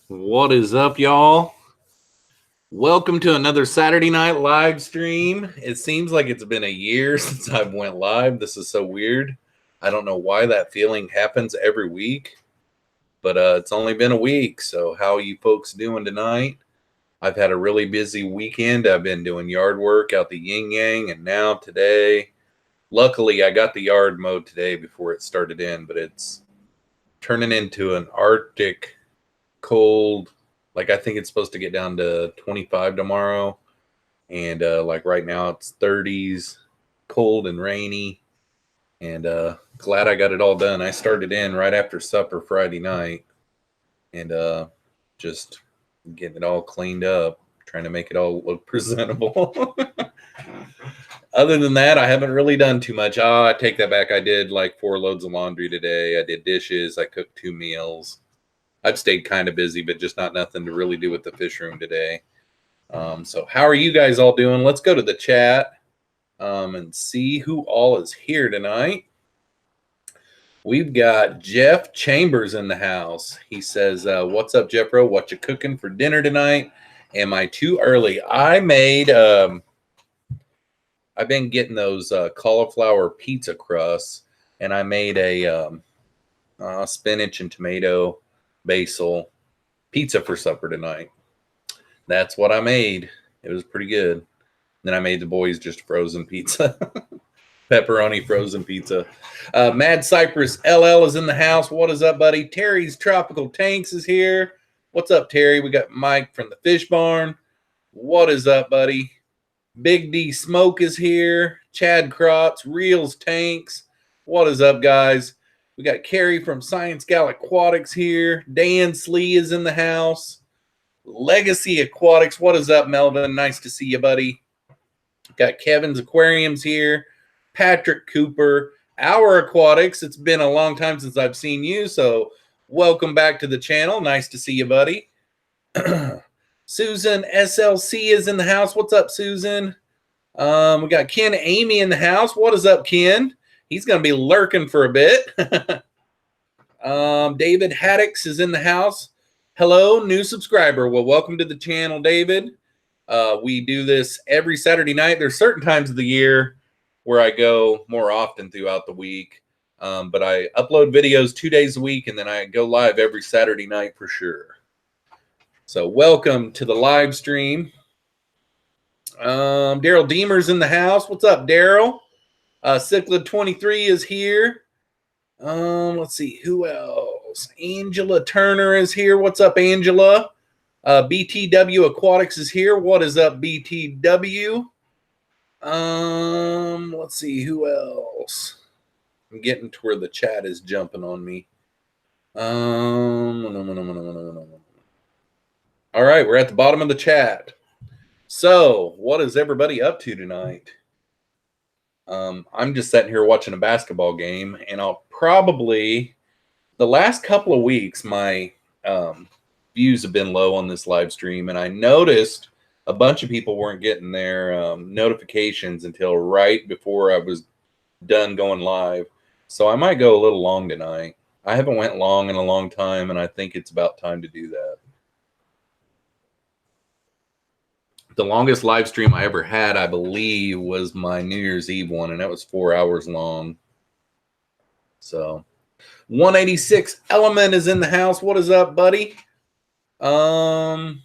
What is up, y'all? Welcome to another Saturday night live stream. It seems like it's been a year since I've went live. This is so weird. I don't know why that feeling happens every week, but it's only been a week. So how are you folks doing tonight? I've had a really busy weekend. I've been doing yard work out the yin yang, and now today, luckily I got the yard mowed today before it started in, but it's turning into an Arctic cold. Like, I think it's supposed to get down to 25 tomorrow, and like right now it's 30s, cold and rainy, and glad I got it all done. I started in right after supper Friday night, and just getting it all cleaned up, trying to make it all look presentable. Other than that, I haven't really done too much. I take that back. I did like 4 loads of laundry today. I did dishes. I cooked 2 meals. I've stayed kind of busy, but just not nothing to really do with the fish room today. So how are you guys all doing? Let's go to the chat and see who all is here tonight. We've got Jeff Chambers in the house. He says, what's up, Jeffro? What you cooking for dinner tonight? Am I too early? I made, I've been getting those cauliflower pizza crusts, and I made a spinach and tomato basil pizza for supper tonight. That's what I made. It was pretty good. Then I made the boys just frozen pizza. Pepperoni frozen pizza. Mad Cypress LL is in the house. What is up, buddy? Terry's Tropical Tanks is here. What's up, Terry? We got Mike from the Fish Barn. What is up, buddy? Big D Smoke is here. Chad Crotts, Reels Tanks. What is up, guys? We got Carrie from Science Gal Aquatics here. Dan Slee is in the house. Legacy Aquatics. What is up, Melvin? Nice to see you, buddy. Got Kevin's Aquariums here. Patrick Cooper. Our Aquatics. It's been a long time since I've seen you, so welcome back to the channel. Nice to see you, buddy. Susan SLC is in the house. What's up, Susan? We got Ken Amy in the house. What is up, Ken? He's going to be lurking for a bit. David Haddix is in the house. Hello, new subscriber. Well, welcome to the channel, David. We do this every Saturday night. There's certain times of the year where I go more often throughout the week. But I upload videos 2 days a week, and then I go live every Saturday night for sure. So welcome to the live stream. Daryl Deemer's in the house. What's up, Daryl? Cichlid 23 is here. Let's see who else. Angela Turner is here. What's up, Angela? BTW Aquatics is here. What is up, BTW? Let's see who else. I'm getting to where the chat is jumping on me. All right, we're at the bottom of the chat. So, what is everybody up to tonight? I'm just sitting here watching a basketball game, and I'll probably, the last couple of weeks, my views have been low on this live stream, and I noticed a bunch of people weren't getting their notifications until right before I was done going live. So I might go a little long tonight. I haven't went long in a long time, and I think it's about time to do that. The longest live stream I ever had, I believe, was my New Year's Eve one, and that was 4 hours long. So, 186 Element is in the house. What is up, buddy? Playoffs,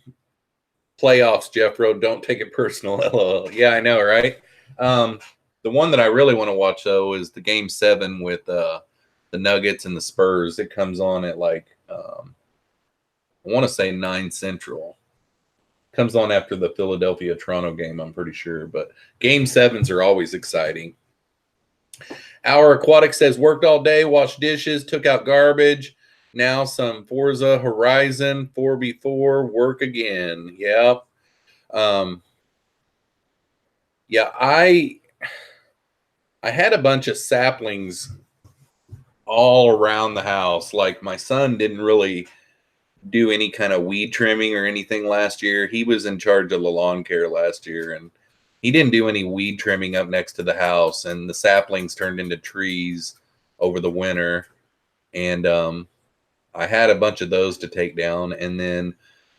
Jeffro. Don't take it personal. LOL. Yeah, I know, right? The one that I really want to watch, though, is the Game 7 with the Nuggets and the Spurs. It comes on at, like, I want to say 9 Central. Comes on after the Philadelphia-Toronto game, I'm pretty sure. But Game 7s are always exciting. Our Aquatic says, worked all day, washed dishes, took out garbage. Now some Forza Horizon 4v4, work again. Yep. Yeah, I had a bunch of saplings all around the house. Like, my son didn't really do any kind of weed trimming or anything last year. He was in charge of the lawn care last year, and he didn't do any weed trimming up next to the house, and the saplings turned into trees over the winter. And I had a bunch of those to take down, and then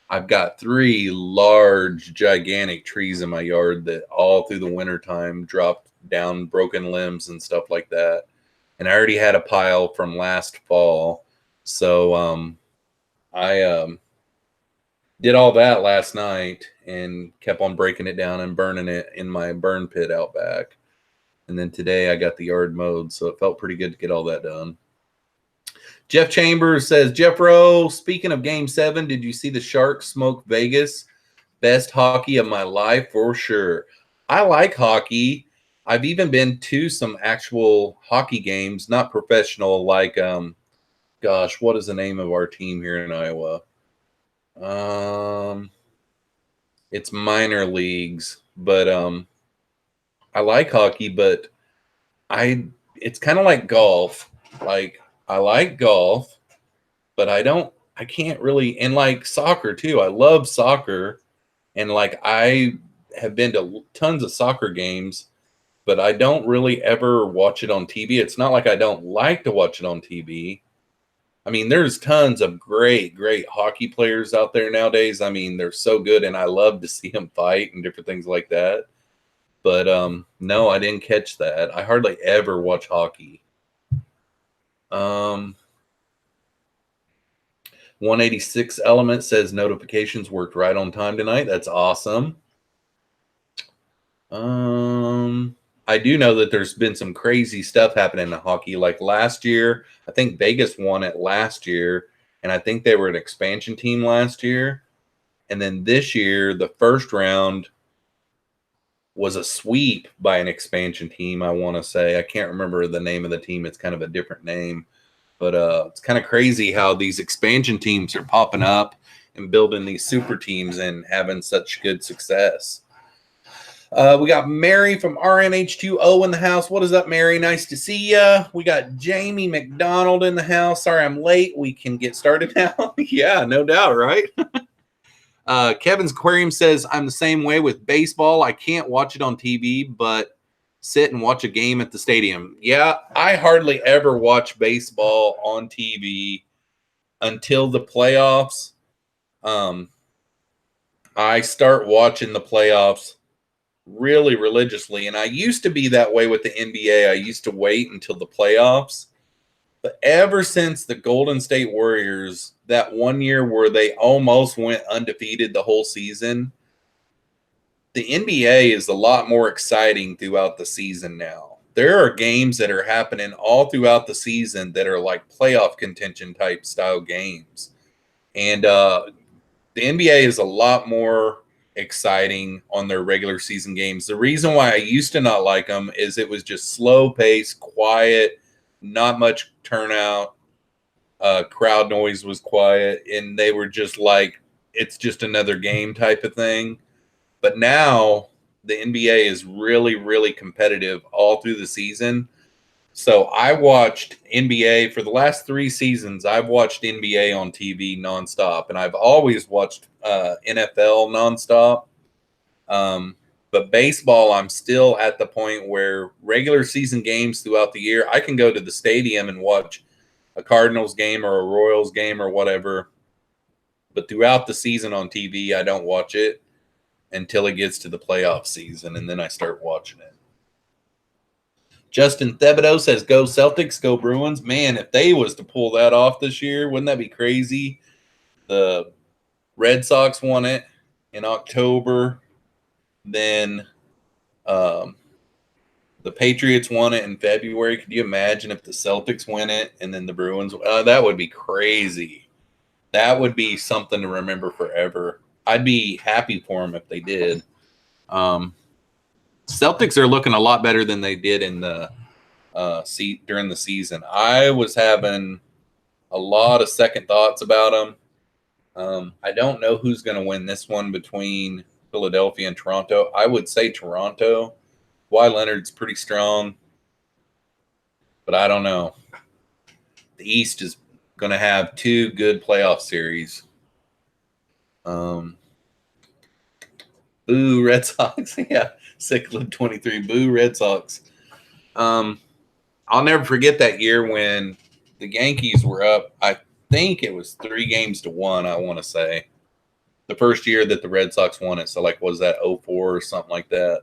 I've got 3 large, gigantic trees in my yard that all through the wintertime dropped down broken limbs and stuff like that. And I already had a pile from last fall. So I did all that last night and kept on breaking it down and burning it in my burn pit out back. And then today I got the yard mowed, so it felt pretty good to get all that done. Jeff Chambers says, Jeffro, speaking of Game 7, did you see the Sharks smoke Vegas? Best hockey of my life for sure. I like hockey. I've even been to some actual hockey games, not professional, like, gosh, what is the name of our team here in Iowa? It's minor leagues, but I like hockey, but it's kind of like golf. Like, I like golf, but I can't really, and like soccer too. I love soccer, and like I have been to tons of soccer games, but I don't really ever watch it on TV. It's not like I don't like to watch it on TV. I mean, there's tons of great, great hockey players out there nowadays. I mean, they're so good, and I love to see them fight and different things like that. But no, I didn't catch that. I hardly ever watch hockey. 186 Element says notifications worked right on time tonight. That's awesome. I do know that there's been some crazy stuff happening in hockey. Like last year, I think Vegas won it last year, and I think they were an expansion team last year. And then this year, the first round was a sweep by an expansion team, I want to say. I can't remember the name of the team. It's kind of a different name. But it's kind of crazy how these expansion teams are popping up and building these super teams and having such good success. We got Mary from RNH2O in the house. What is up, Mary? Nice to see you. We got Jamie McDonald in the house. Sorry I'm late. We can get started now. Yeah, no doubt, right? Kevin's Aquarium says, I'm the same way with baseball. I can't watch it on TV, but sit and watch a game at the stadium. Yeah, I hardly ever watch baseball on TV until the playoffs. I start watching the playoffs really religiously, and I used to be that way with the NBA. I used to wait until the playoffs. But ever since the Golden State Warriors, that one year where they almost went undefeated the whole season, the NBA is a lot more exciting throughout the season now. There are games that are happening all throughout the season that are like playoff contention type style games. And the NBA is a lot more exciting on their regular season games. The reason why I used to not like them is it was just slow pace, quiet, not much turnout. Crowd noise was quiet, and they were just like, it's just another game type of thing. But now the NBA is really, really competitive all through the season. So I watched NBA for the last 3 seasons. I've watched NBA on TV nonstop, and I've always watched NFL nonstop. But baseball, I'm still at the point where regular season games throughout the year, I can go to the stadium and watch a Cardinals game or a Royals game or whatever. But throughout the season on TV, I don't watch it until it gets to the playoff season, and then I start watching it. Justin Thibodeau says, go Celtics, go Bruins. Man, if they was to pull that off this year, wouldn't that be crazy? The Red Sox won it in October. Then the Patriots won it in February. Could you imagine if the Celtics win it and then the Bruins? That would be crazy. That would be something to remember forever. I'd be happy for them if they did. Celtics are looking a lot better than they did in the during the season. I was having a lot of second thoughts about them. I don't know who's going to win this one between Philadelphia and Toronto. I would say Toronto. Kawhi Leonard's pretty strong, but I don't know. The East is going to have 2 good playoff series. Boo, Red Sox. Yeah, Cyclid 23. Boo, Red Sox. I'll never forget that year when the Yankees were up. I think it was 3-1, I want to say. The first year that the Red Sox won it. So, like, was that 04 or something like that?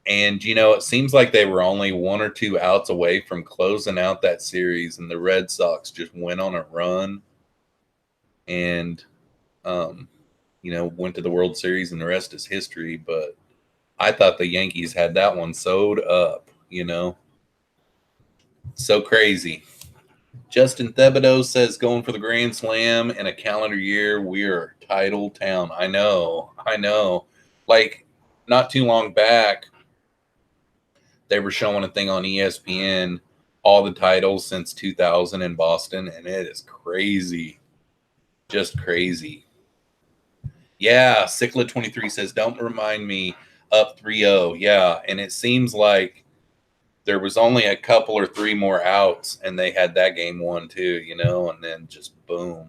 And, you know, it seems like they were only 1 or 2 outs away from closing out that series, and the Red Sox just went on a run and, you know, went to the World Series, and the rest is history. But I thought the Yankees had that one sewed up, you know. So crazy. Justin Thibodeau says going for the Grand Slam in a calendar year, we're title town. I know. Like, not too long back, they were showing a thing on ESPN, all the titles since 2000 in Boston, and it is crazy. Just crazy. Yeah, Cicla23 says, don't remind me, up 3-0. Yeah, and it seems like there was only a couple or 3 more outs, and they had that game won too, you know, and then just boom.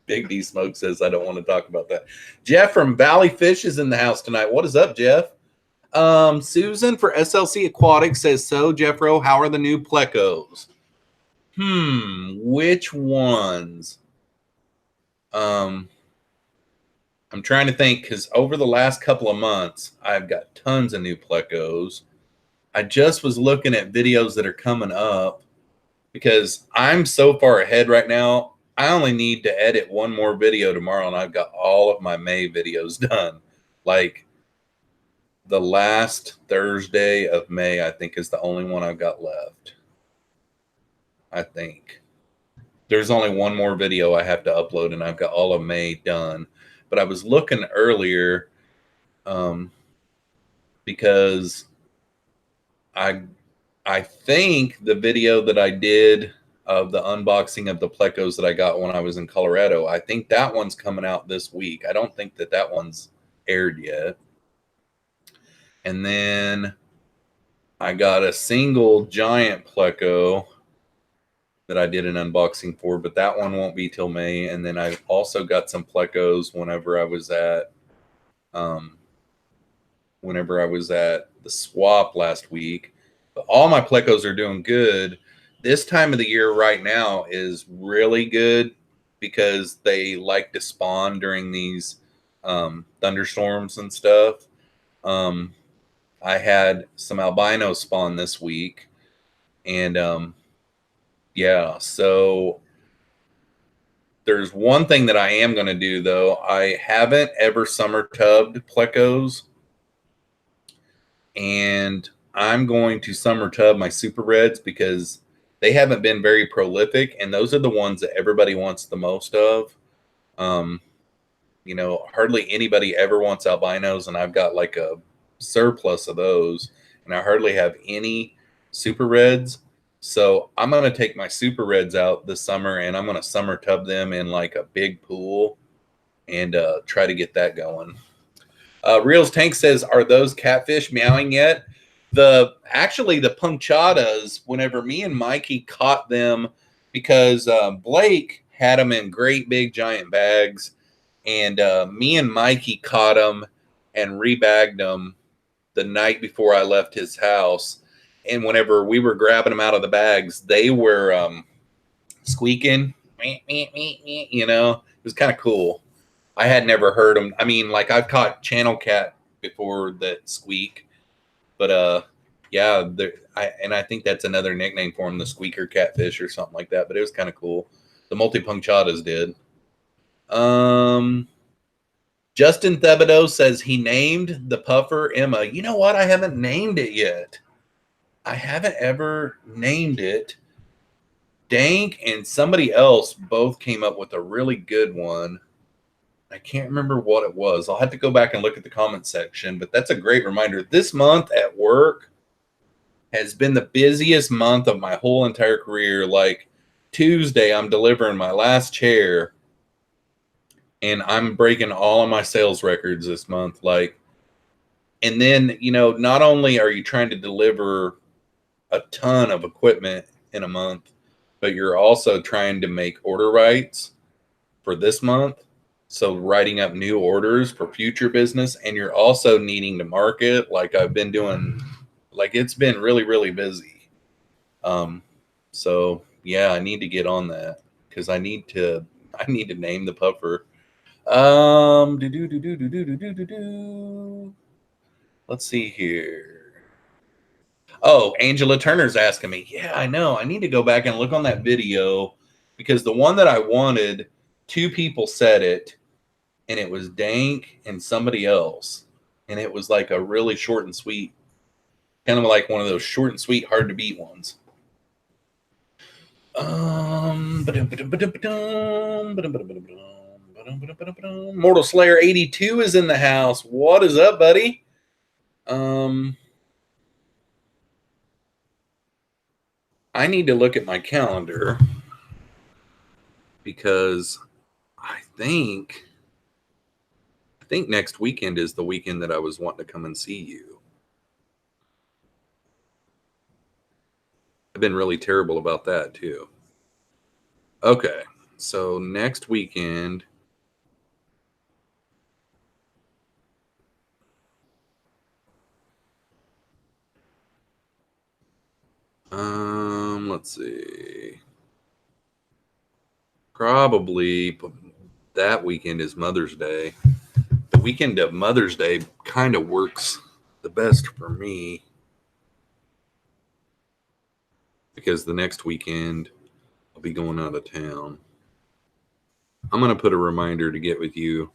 Big D Smoke says, I don't want to talk about that. Jeff from Valley Fish is in the house tonight. What is up, Jeff? Susan for SLC Aquatics says, so, Jeffro, how are the new plecos? Which ones? I'm trying to think, because over the last couple of months, I've got tons of new plecos. I just was looking at videos that are coming up because I'm so far ahead right now. I only need to edit one more video tomorrow, and I've got all of my May videos done. Like, the last Thursday of May, I think, is the only one I've got left. I think. There's only one more video I have to upload, and I've got all of May done. But I was looking earlier because I think the video that I did of the unboxing of the plecos that I got when I was in Colorado, I think that one's coming out this week. I don't think that one's aired yet. And then I got a single giant pleco that I did an unboxing for, but that one won't be till May. And then I've also got some plecos whenever I was at the swap last week. But all my plecos are doing good. This time of the year right now is really good because they like to spawn during these thunderstorms and stuff. I had some albino spawn this week, and yeah, so there's one thing that I am going to do, though. I haven't ever summer tubbed plecos, and I'm going to summer tub my super reds because they haven't been very prolific, and those are the ones that everybody wants the most of. You know, hardly anybody ever wants albinos, and I've got like a surplus of those, and I hardly have any super reds. So I'm going to take my super reds out this summer, and I'm going to summer tub them in like a big pool and try to get that going. Reels Tank says, are those catfish meowing yet? Actually the punchadas, whenever me and Mikey caught them, because Blake had them in great big giant bags, and me and Mikey caught them and rebagged them the night before I left his house. And whenever we were grabbing them out of the bags, they were squeaking, you know. It was kind of cool. I had never heard them. I mean, like, I've caught channel cat before that squeak, but yeah, I think that's another nickname for them, the squeaker catfish or something like that. But it was kind of cool. The multi-punctadas did. Justin Thibodeau says he named the puffer Emma. You know what? I haven't named it yet. I haven't ever named it. Dank and somebody else both came up with a really good one. I can't remember what it was. I'll have to go back and look at the comment section, but that's a great reminder. This month at work has been the busiest month of my whole entire career. Like, Tuesday, I'm delivering my last chair, and I'm breaking all of my sales records this month. Like, and then, you know, not only are you trying to deliver a ton of equipment in a month, but you're also trying to make order rights for this month. So writing up new orders for future business, and you're also needing to market like I've been doing. Like, it's been really, really busy. So Yeah, I need to get on that because I need to name the puffer. Let's see here. Oh, Angela Turner's asking me. Yeah, I know. I need to go back and look on that video because the one that I wanted, two people said it, and it was Dank and somebody else. And it was like a really short and sweet, kind of like one of those short and sweet, hard to beat ones. Mortal Slayer 82 is in the house. What is up, buddy? I need to look at my calendar because I think next weekend is the weekend that I was wanting to come and see you. I've been really terrible about that too. Okay, so next weekend. Let's see. Probably that weekend is Mother's Day. The weekend of Mother's Day kind of works the best for me because the next weekend I'll be going out of town. I'm going to put a reminder to get with you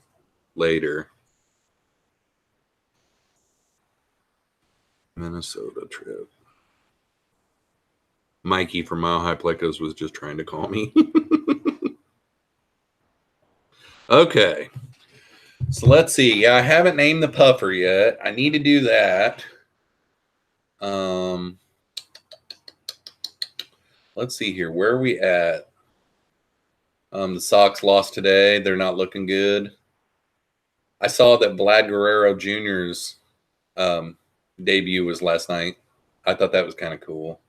later. Minnesota trip. Mikey from Mile High Plecos was just trying to call me. Okay. So let's see. Yeah, I haven't named the puffer yet. I need to do that. Let's see here. Where are we at? The Sox lost today. They're not looking good. I saw that Vlad Guerrero Jr.'s debut was last night. I thought that was kind of cool.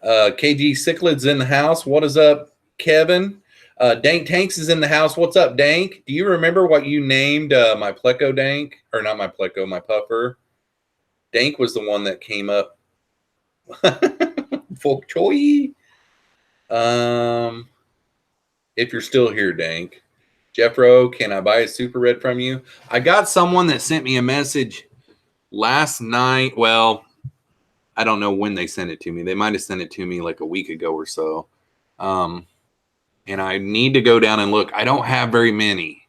KG Cichlid's in the house. What is up, Kevin? Dank Tanks is in the house. What's up, Dank? Do you remember what you named my Pleco Dank? Or not my Pleco, my puffer? Dank was the one that came up. Folk Choi. If you're still here, Dank. Jeffro, can I buy a Super Red from you? I got someone that sent me a message last night. Well, I don't know when they sent it to me. They might have sent it to me like a week ago or so. And I need to go down and look. I don't have very many.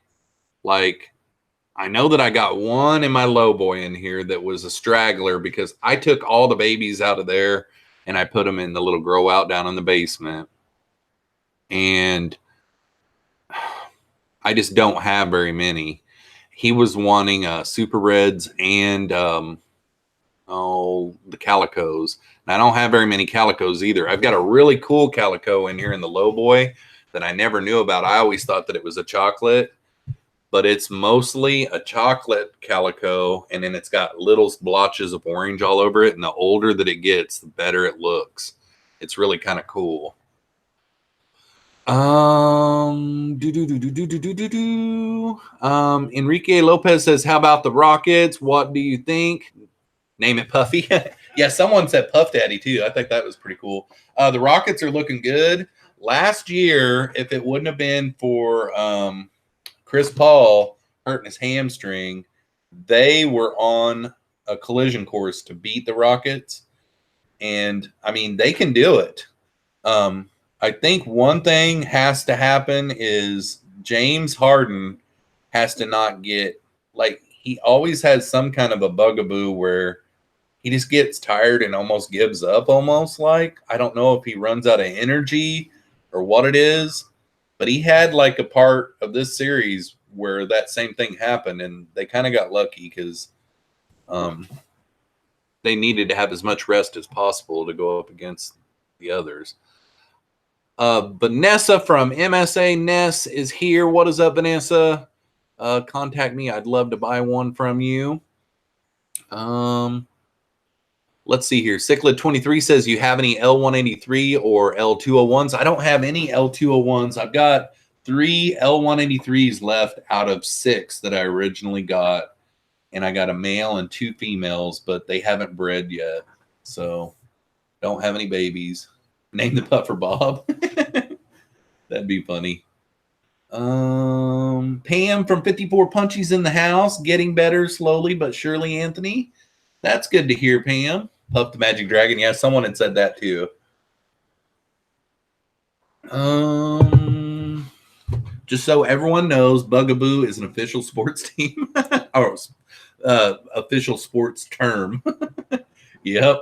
Like, I know that I got one in my low boy in here that was a straggler because I took all the babies out of there and I put them in the little grow out down in the basement. And I just don't have very many. He was wanting Super Reds and the Calicos. And I don't have very many Calicos either. I've got a really cool Calico in here in the low boy that I never knew about. I always thought that it was a chocolate, but it's mostly a chocolate Calico, and then it's got little blotches of orange all over it. And the older that it gets, the better it looks. It's really kind of cool. Enrique Lopez says, how about the Rockets? What do you think? Name it Puffy. Yeah, someone said Puff Daddy too. I think that was pretty cool. The Rockets are looking good. Last year, if it wouldn't have been for Chris Paul hurting his hamstring, they were on a collision course to beat the Rockets. And, I mean, they can do it. I think one thing has to happen is James Harden has to not get, like, he always has some kind of a bugaboo where he just gets tired and almost gives up almost like. I don't know if he runs out of energy or what it is, but he had like a part of this series where that same thing happened, and they kind of got lucky because they needed to have as much rest as possible to go up against the others. Vanessa from MSA Ness is here. What is up, Vanessa? Contact me. I'd love to buy one from you. Let's see here. Cichlid23 says, you have any L183 or L201s? I don't have any L201s. I've got 3 L183s left out of 6 that I originally got. And I got a male and 2 females, but they haven't bred yet. So don't have any babies. Name the puffer Bob. That'd be funny. Pam from 54 Punchies in the house, getting better slowly but surely, Anthony. That's good to hear, Pam. Puff the Magic Dragon. Yeah, someone had said that too. Just so everyone knows, Bugaboo is an official sports team. Or official sports term. Yep.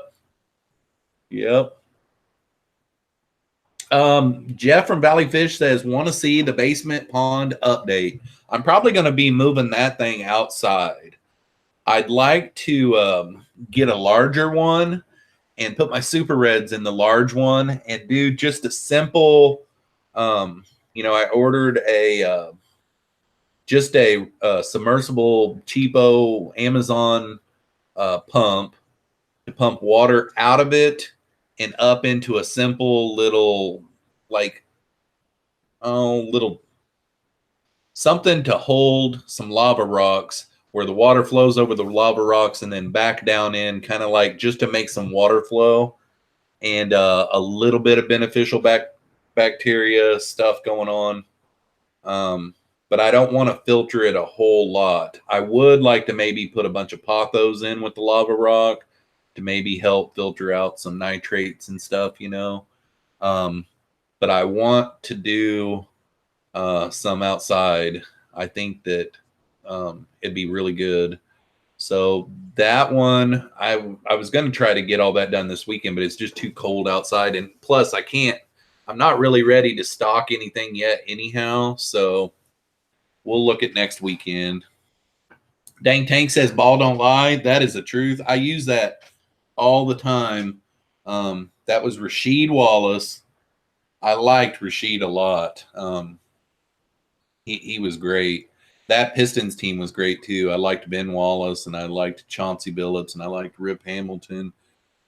Jeff from Valley Fish says, want to see the basement pond update. I'm probably going to be moving that thing outside. I'd like to get a larger one and put my super reds in the large one and do just a simple, I ordered just a submersible cheapo Amazon pump to pump water out of it and up into a simple little little something to hold some lava rocks where the water flows over the lava rocks and then back down in, kind of like just to make some water flow and a little bit of beneficial bacteria stuff going on. But I don't want to filter it a whole lot. I would like to maybe put a bunch of pothos in with the lava rock to maybe help filter out some nitrates and stuff, but I want to do some outside. I think that it'd be really good. So that one, I was going to try to get all that done this weekend, but it's just too cold outside. And plus, I'm not really ready to stock anything yet anyhow. So we'll look at next weekend. Dang Tank says, ball don't lie. That is the truth. I use that all the time. That was Rasheed Wallace. I liked Rasheed a lot. He was great. That Pistons team was great too. I liked Ben Wallace and I liked Chauncey Billups and I liked Rip Hamilton.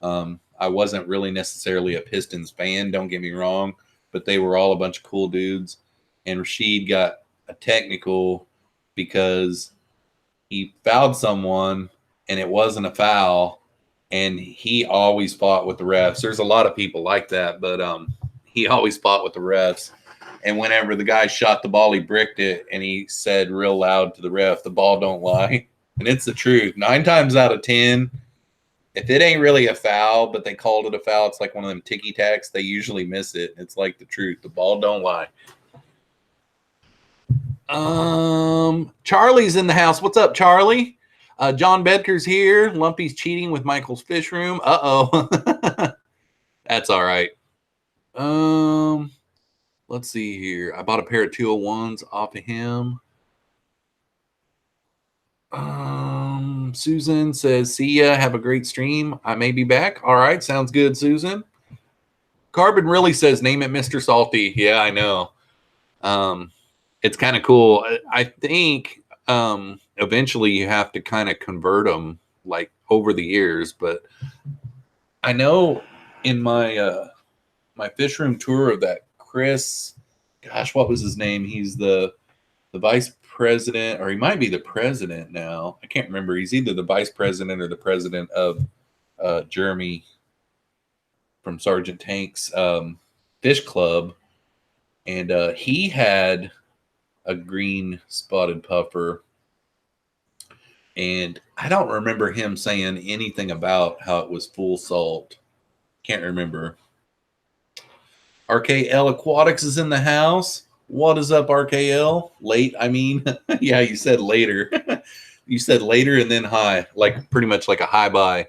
I wasn't really necessarily a Pistons fan, don't get me wrong, but they were all a bunch of cool dudes. And Rasheed got a technical because he fouled someone and it wasn't a foul. And he always fought with the refs. There's a lot of people like that, but he always fought with the refs. And whenever the guy shot the ball, he bricked it, and he said real loud to the ref, the ball don't lie. And it's the truth. 9 times out of 10, if it ain't really a foul, but they called it a foul, it's like one of them ticky-tacks, they usually miss it. It's like the truth. The ball don't lie. Charlie's in the house. What's up, Charlie? John Bedker's here. Lumpy's cheating with Michael's fish room. Uh-oh. That's all right. Let's see here. I bought a pair of 201s off of him. Susan says, see ya. Have a great stream. I may be back. All right. Sounds good, Susan. Carbon really says, name it Mr. Salty. Yeah, I know. It's kind of cool. I think eventually you have to kind of convert them like over the years. But I know in my my fish room tour of that Chris, gosh, what was his name? He's the vice president, or he might be the president now. I can't remember. He's either the vice president or the president of Jeremy from Sergeant Tank's fish club. And he had a green spotted puffer. And I don't remember him saying anything about how it was full salt. Can't remember. RKL Aquatics is in the house. What is up, RKL? Late, I mean. Yeah, you said later. You said later and then hi. Like pretty much like a hi bye.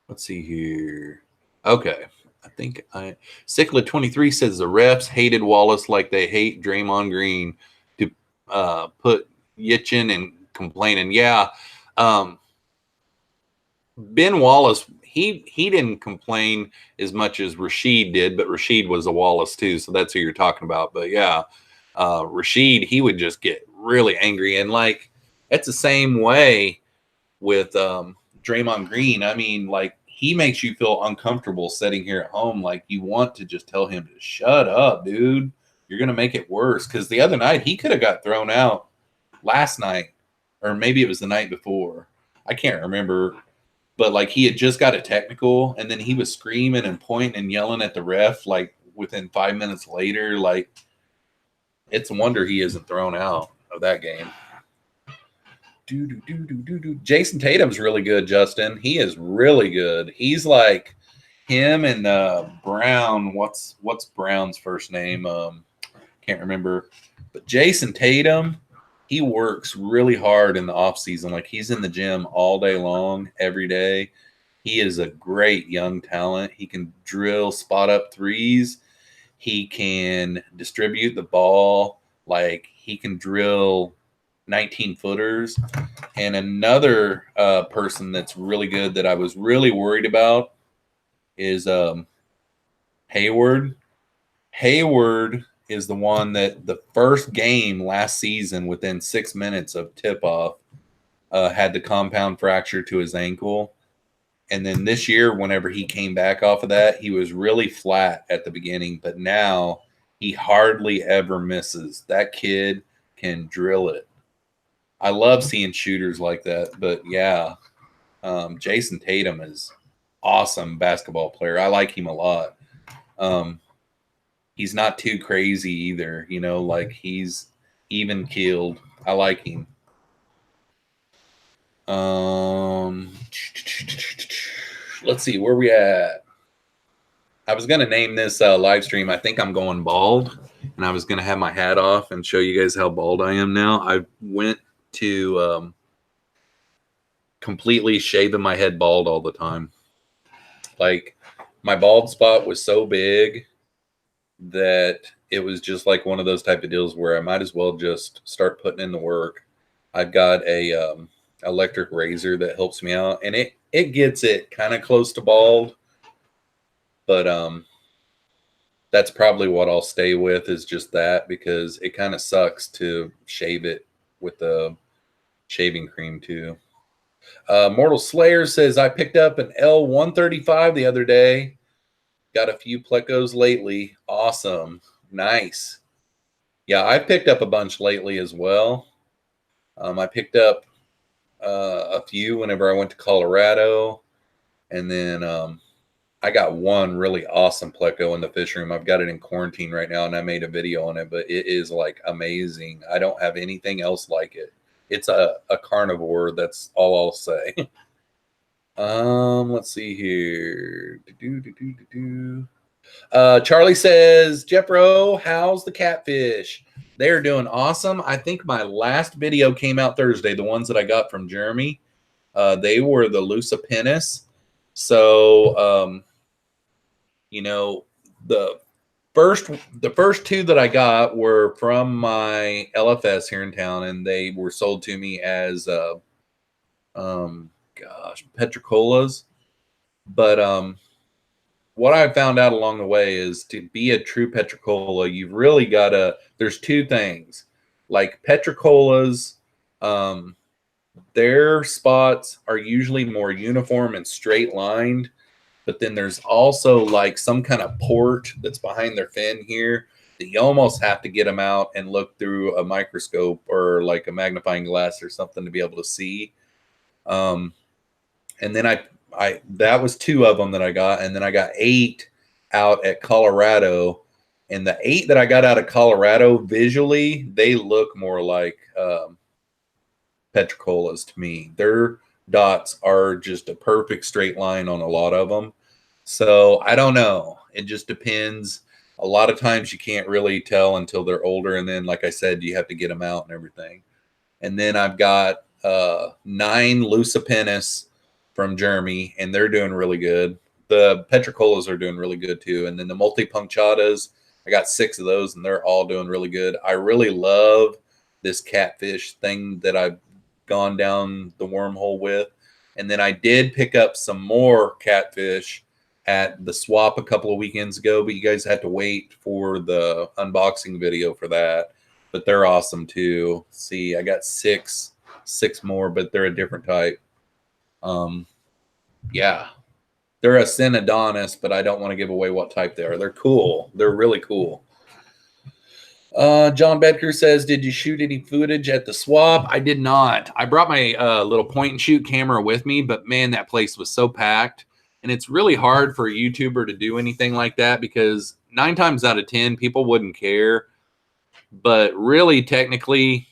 Let's see here. Okay. I think Cicla 23 says the refs hated Wallace like they hate Draymond Green to put Yitchin and complaining. Yeah. Ben Wallace, he didn't complain as much as Rasheed did, but Rasheed was a Wallace too. So that's who you're talking about. But yeah, Rasheed, he would just get really angry. And like, it's the same way with Draymond Green. I mean, like, he makes you feel uncomfortable sitting here at home. Like, you want to just tell him to shut up, dude. you're going to make it worse. Because the other night, he could have got thrown out last night, or maybe it was the night before. I can't remember. But, like, he had just got a technical, and then he was screaming and pointing and yelling at the ref, like, within 5 minutes later. Like, it's a wonder he isn't thrown out of that game. Jason Tatum's really good, Justin. He is really good. He's like him and Brown. What's Brown's first name? Can't remember. But Jason Tatum, he works really hard in the off season. Like, he's in the gym all day long, every day. He is a great young talent. He can drill spot up threes. He can distribute the ball. Like, he can drill 19 footers. And another person that's really good that I was really worried about is Hayward. Hayward is the one that the first game last season, within 6 minutes of tip-off, had the compound fracture to his ankle. And then this year, whenever he came back off of that, he was really flat at the beginning. But now he hardly ever misses. That kid can drill it. I love seeing shooters like that. But, yeah, Jason Tatum is awesome basketball player. I like him a lot. He's not too crazy either. You know, like, he's even-keeled. I like him. Let's see, where we at? I was going to name this live stream, I think I'm going bald, and I was going to have my hat off and show you guys how bald I am now. I went to completely shaving my head bald all the time. Like, my bald spot was so big that it was just like one of those type of deals where I might as well just start putting in the work. I've got a electric razor that helps me out, and it gets it kind of close to bald, but that's probably what I'll stay with, is just that, because it kind of sucks to shave it with the shaving cream too. Mortal Slayer says, I picked up an L135 the other day. Got a few plecos lately. Awesome. Nice. Yeah, I picked up a bunch lately as well. I picked up a few whenever I went to Colorado, and then I got one really awesome pleco in the fish room. I've got it in quarantine right now, and I made a video on it, but it is like amazing. I don't have anything else like it. It's a carnivore. That's all I'll say. Let's see here. Charlie says, Jeffro, how's the catfish? They're doing awesome. I think my last video came out Thursday, the ones that I got from Jeremy. They were the Lucipennis. So, you know, the first two that I got were from my LFS here in town, and they were sold to me as petricolas. But what I found out along the way is, to be a true petricola, you've really got to, there's two things. Like, petricolas, their spots are usually more uniform and straight lined, but then there's also like some kind of port that's behind their fin here that you almost have to get them out and look through a microscope or like a magnifying glass or something to be able to see. And then I that was two of them that I got, and then I got 8 out at Colorado, and the 8 that I got out of Colorado, visually they look more like petricolas to me. Their dots are just a perfect straight line on a lot of them. So I don't know. It just depends. A lot of times you can't really tell until they're older, and then, like I said, you have to get them out and everything. And then I've got 9 Lucipennis from Jeremy, and they're doing really good. The petricolas are doing really good too. And then the multipunctatas, I got 6 of those, and they're all doing really good. I really love this catfish thing that I've gone down the wormhole with. And then I did pick up some more catfish at the swap a couple of weekends ago, but you guys had to wait for the unboxing video for that. But they're awesome too. See, I got 6 more, but they're a different type. Yeah, they're a Synodonis, but I don't want to give away what type they are. They're cool. They're really cool. John Bedker says, did you shoot any footage at the swap? I did not. I brought my little point and shoot camera with me, but man, that place was so packed. And it's really hard for a YouTuber to do anything like that because 9 times out of 10, people wouldn't care. But really, technically,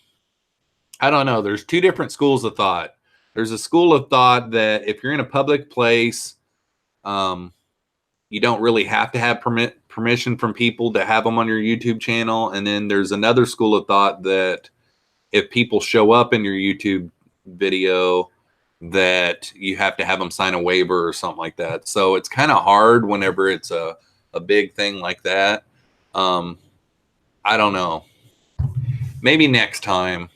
I don't know. There's 2 different schools of thought. There's a school of thought that if you're in a public place, you don't really have to have permission from people to have them on your YouTube channel. And then there's another school of thought that if people show up in your YouTube video, that you have to have them sign a waiver or something like that. So it's kind of hard whenever it's a big thing like that. I don't know. Maybe next time.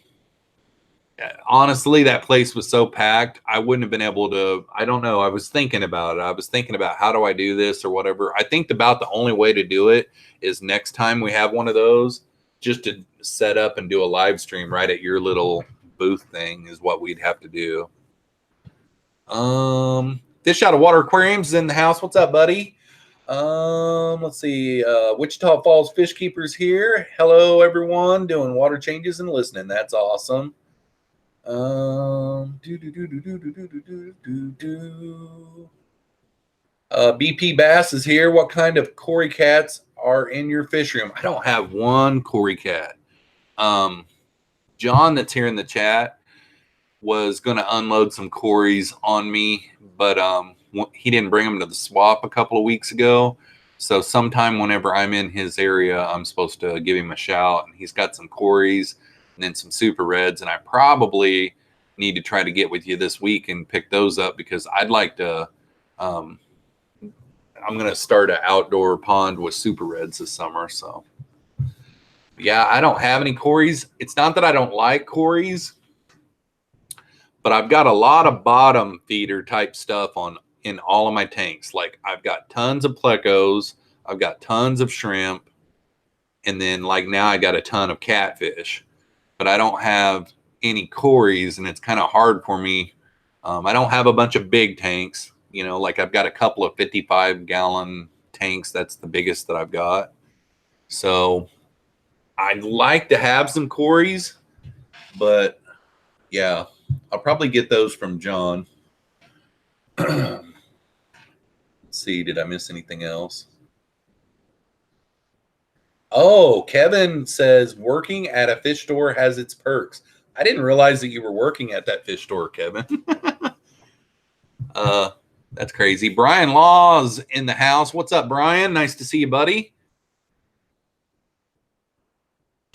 Honestly, that place was so packed, I wouldn't have been able to. I don't know. I was thinking about it. I was thinking about how do I do this or whatever. I think about the only way to do it is next time we have one of those, just to set up and do a live stream right at your little booth thing is what we'd have to do. Fish Out of Water Aquariums is in the house. What's up, buddy? Let's see. Wichita Falls Fish Keepers here. Hello, everyone. Doing water changes and listening. That's awesome. BP Bass is here. What kind of Cory cats are in your fish room? I don't have one Cory cat. John, that's here in the chat, was going to unload some Corys on me, but he didn't bring them to the swap a couple of weeks ago. So sometime whenever I'm in his area, I'm supposed to give him a shout. And he's got some Corys and then some Super Reds, and I probably need to try to get with you this week and pick those up because I'd like to. I'm going to start an outdoor pond with Super Reds this summer. So, yeah, I don't have any Corys. It's not that I don't like Corys, but I've got a lot of bottom feeder type stuff in all of my tanks. Like I've got tons of plecos, I've got tons of shrimp, and then like now I got a ton of catfish. But I don't have any Corys, and it's kind of hard for me. I don't have a bunch of big tanks, like I've got a couple of 55-gallon tanks. That's the biggest that I've got. So I'd like to have some Corys, but yeah, I'll probably get those from John. Let's see, did I miss anything else? Oh, Kevin says working at a fish store has its perks. I didn't realize that you were working at that fish store, Kevin. That's crazy. Brian Law's in the house. What's up, Brian? Nice to see you, buddy.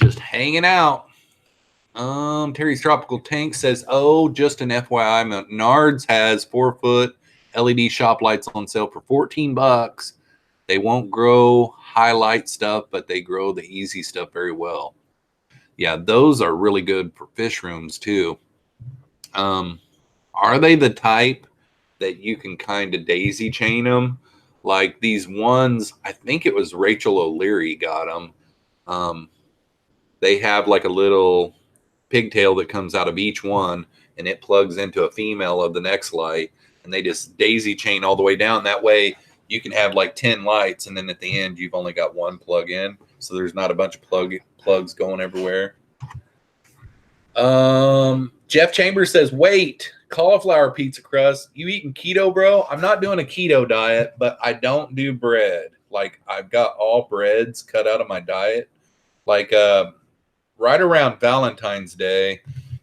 Just hanging out. Terry's Tropical Tank says, oh, just an FYI, Menards has 4-foot LED shop lights on sale for $14. They won't grow highlight stuff, but they grow the easy stuff very well. Yeah, those are really good for fish rooms too. Are they the type that you can kind of daisy chain them? Like these ones, I think it was Rachel O'Leary got them. They have like a little pigtail that comes out of each one, and it plugs into a female of the next light, and they just daisy chain all the way down. That way you can have like 10 lights, and then at the end you've only got one plug in, so there's not a bunch of plugs going everywhere. Jeff Chambers says, wait, cauliflower pizza crust, you eating keto, bro? I'm not doing a keto diet, but I don't do bread. Like I've got all breads cut out of my diet. Like right around Valentine's Day,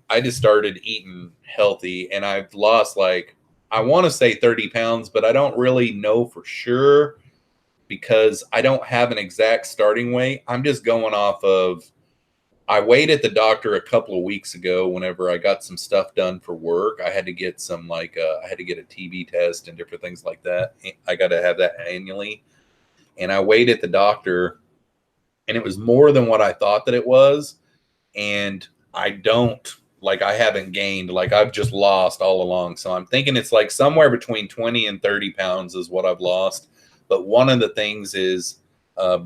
I just started eating healthy, and I've lost like, I want to say 30 pounds, but I don't really know for sure because I don't have an exact starting weight. I'm just going off of, I weighed at the doctor a couple of weeks ago whenever I got some stuff done for work. I had to get some I had to get a TB test and different things like that. I got to have that annually. And I weighed at the doctor, and it was more than what I thought that it was. And I haven't gained, like I've just lost all along. So I'm thinking it's like somewhere between 20 and 30 pounds is what I've lost. But one of the things is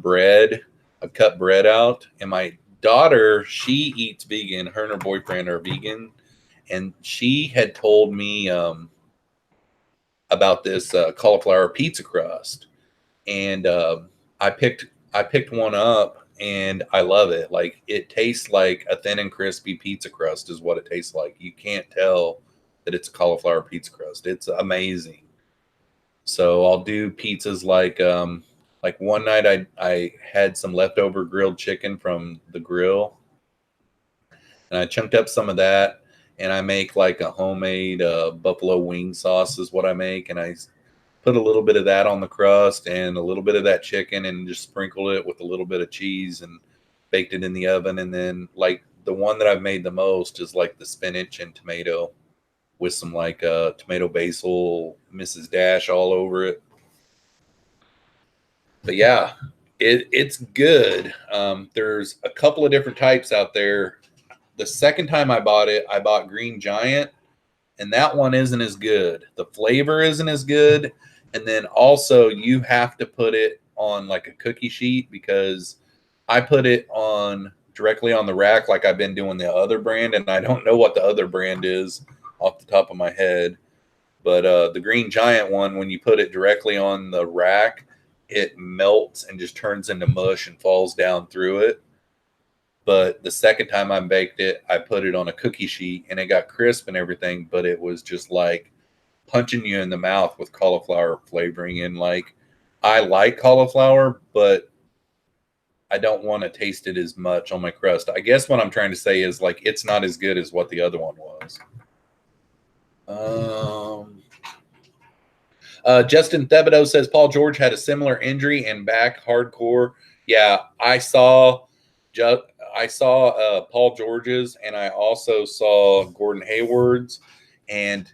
bread. I've cut bread out, and my daughter, she eats vegan. Her and her boyfriend are vegan, and she had told me about this cauliflower pizza crust, and I picked one up, and I love it. Like, it tastes like a thin and crispy pizza crust is what it tastes like. You can't tell that it's a cauliflower pizza crust. It's amazing. So I'll do pizzas like one night I had some leftover grilled chicken from the grill, and I chunked up some of that, and I make like a homemade buffalo wing sauce is what I make, and I put a little bit of that on the crust and a little bit of that chicken, and just sprinkled it with a little bit of cheese and baked it in the oven. And then, like, the one that I've made the most is like the spinach and tomato with some like tomato basil Mrs. Dash all over it. But yeah, it's good. There's a couple of different types out there. The second time I bought it, I bought Green Giant, and that one isn't as good. The flavor isn't as good. And then also, you have to put it on like a cookie sheet, because I put it on directly on the rack like I've been doing the other brand, and I don't know what the other brand is off the top of my head. But the Green Giant one, when you put it directly on the rack, it melts and just turns into mush and falls down through it. But the second time I baked it, I put it on a cookie sheet, and it got crisp and everything, but it was just like punching you in the mouth with cauliflower flavoring. And like, I like cauliflower, but I don't want to taste it as much on my crust. I guess what I'm trying to say is, like, it's not as good as what the other one was. Justin Thibodeau says Paul George had a similar injury and back hardcore. Yeah, I saw Paul George's, and I also saw Gordon Hayward's, and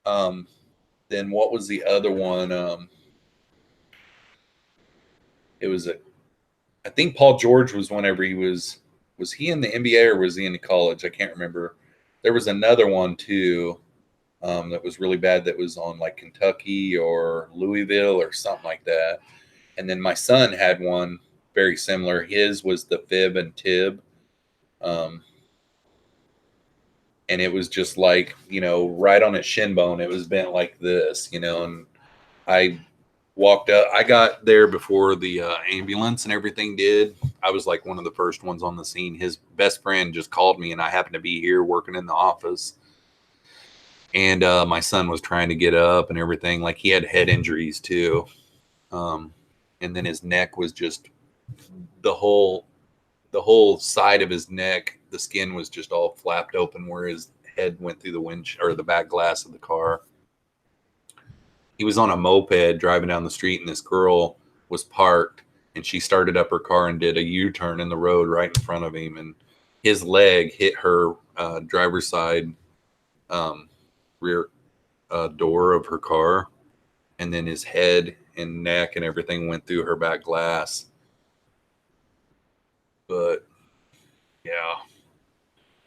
then what was the other one? It was I think Paul George was whenever he was he in the NBA or was he in college? I can't remember. There was another one too. That was really bad, that was on like Kentucky or Louisville or something like that. And then my son had one very similar. His was the fib and tib. And it was just like, right on his shin bone, it was bent like this, and I walked up. I got there before the ambulance and everything did. I was like one of the first ones on the scene. His best friend just called me, and I happened to be here working in the office. And my son was trying to get up and everything. Like, he had head injuries too. And then his neck was just the whole side of his neck. The skin was just all flapped open where his head went through the winch or the back glass of the car. He was on a moped driving down the street, and this girl was parked, and she started up her car and did a U-turn in the road right in front of him. And his leg hit her driver's side rear door of her car, and then his head and neck and everything went through her back glass. But yeah,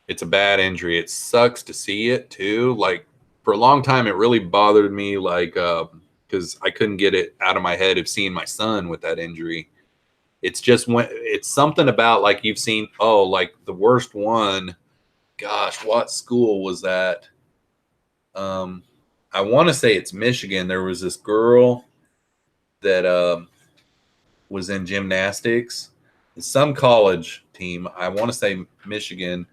it's a bad injury. It sucks to see it too. Like, for a long time, it really bothered me, like, because I couldn't get it out of my head of seeing my son with that injury. It's just it's something about, like, you've seen, like the worst one. Gosh, what school was that? I want to say it's Michigan. There was this girl that was in gymnastics, some college team. I want to say Michigan,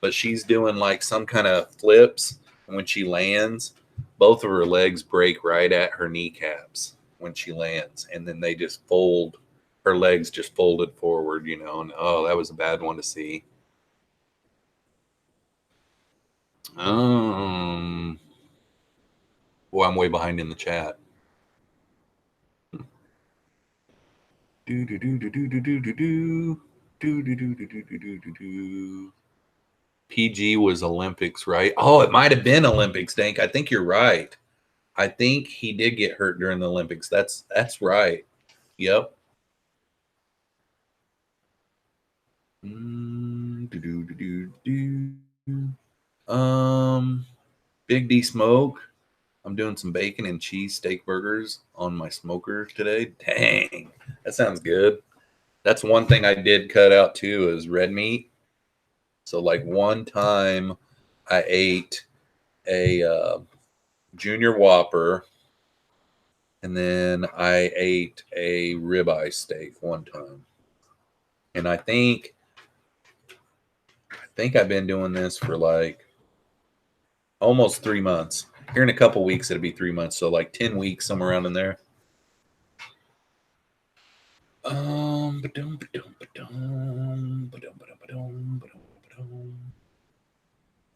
but she's doing like some kind of flips. And when she lands, both of her legs break right at her kneecaps when she lands. And then they just fold. Her legs just folded forward, and that was a bad one to see. Boy, I'm way behind in the chat. PG was Olympics, right? Oh, it might have been Olympics, Dank. I think you're right. I think he did get hurt during the Olympics. That's right. Yep. Big D Smoke. I'm doing some bacon and cheese steak burgers on my smoker today. Dang, that sounds good. That's one thing I did cut out too, is red meat. So like one time I ate a Junior Whopper, and then I ate a ribeye steak one time. And I think I've been doing this for like almost 3 months. Here in a couple weeks, it'll be 3 months. So like 10 weeks, somewhere around in there.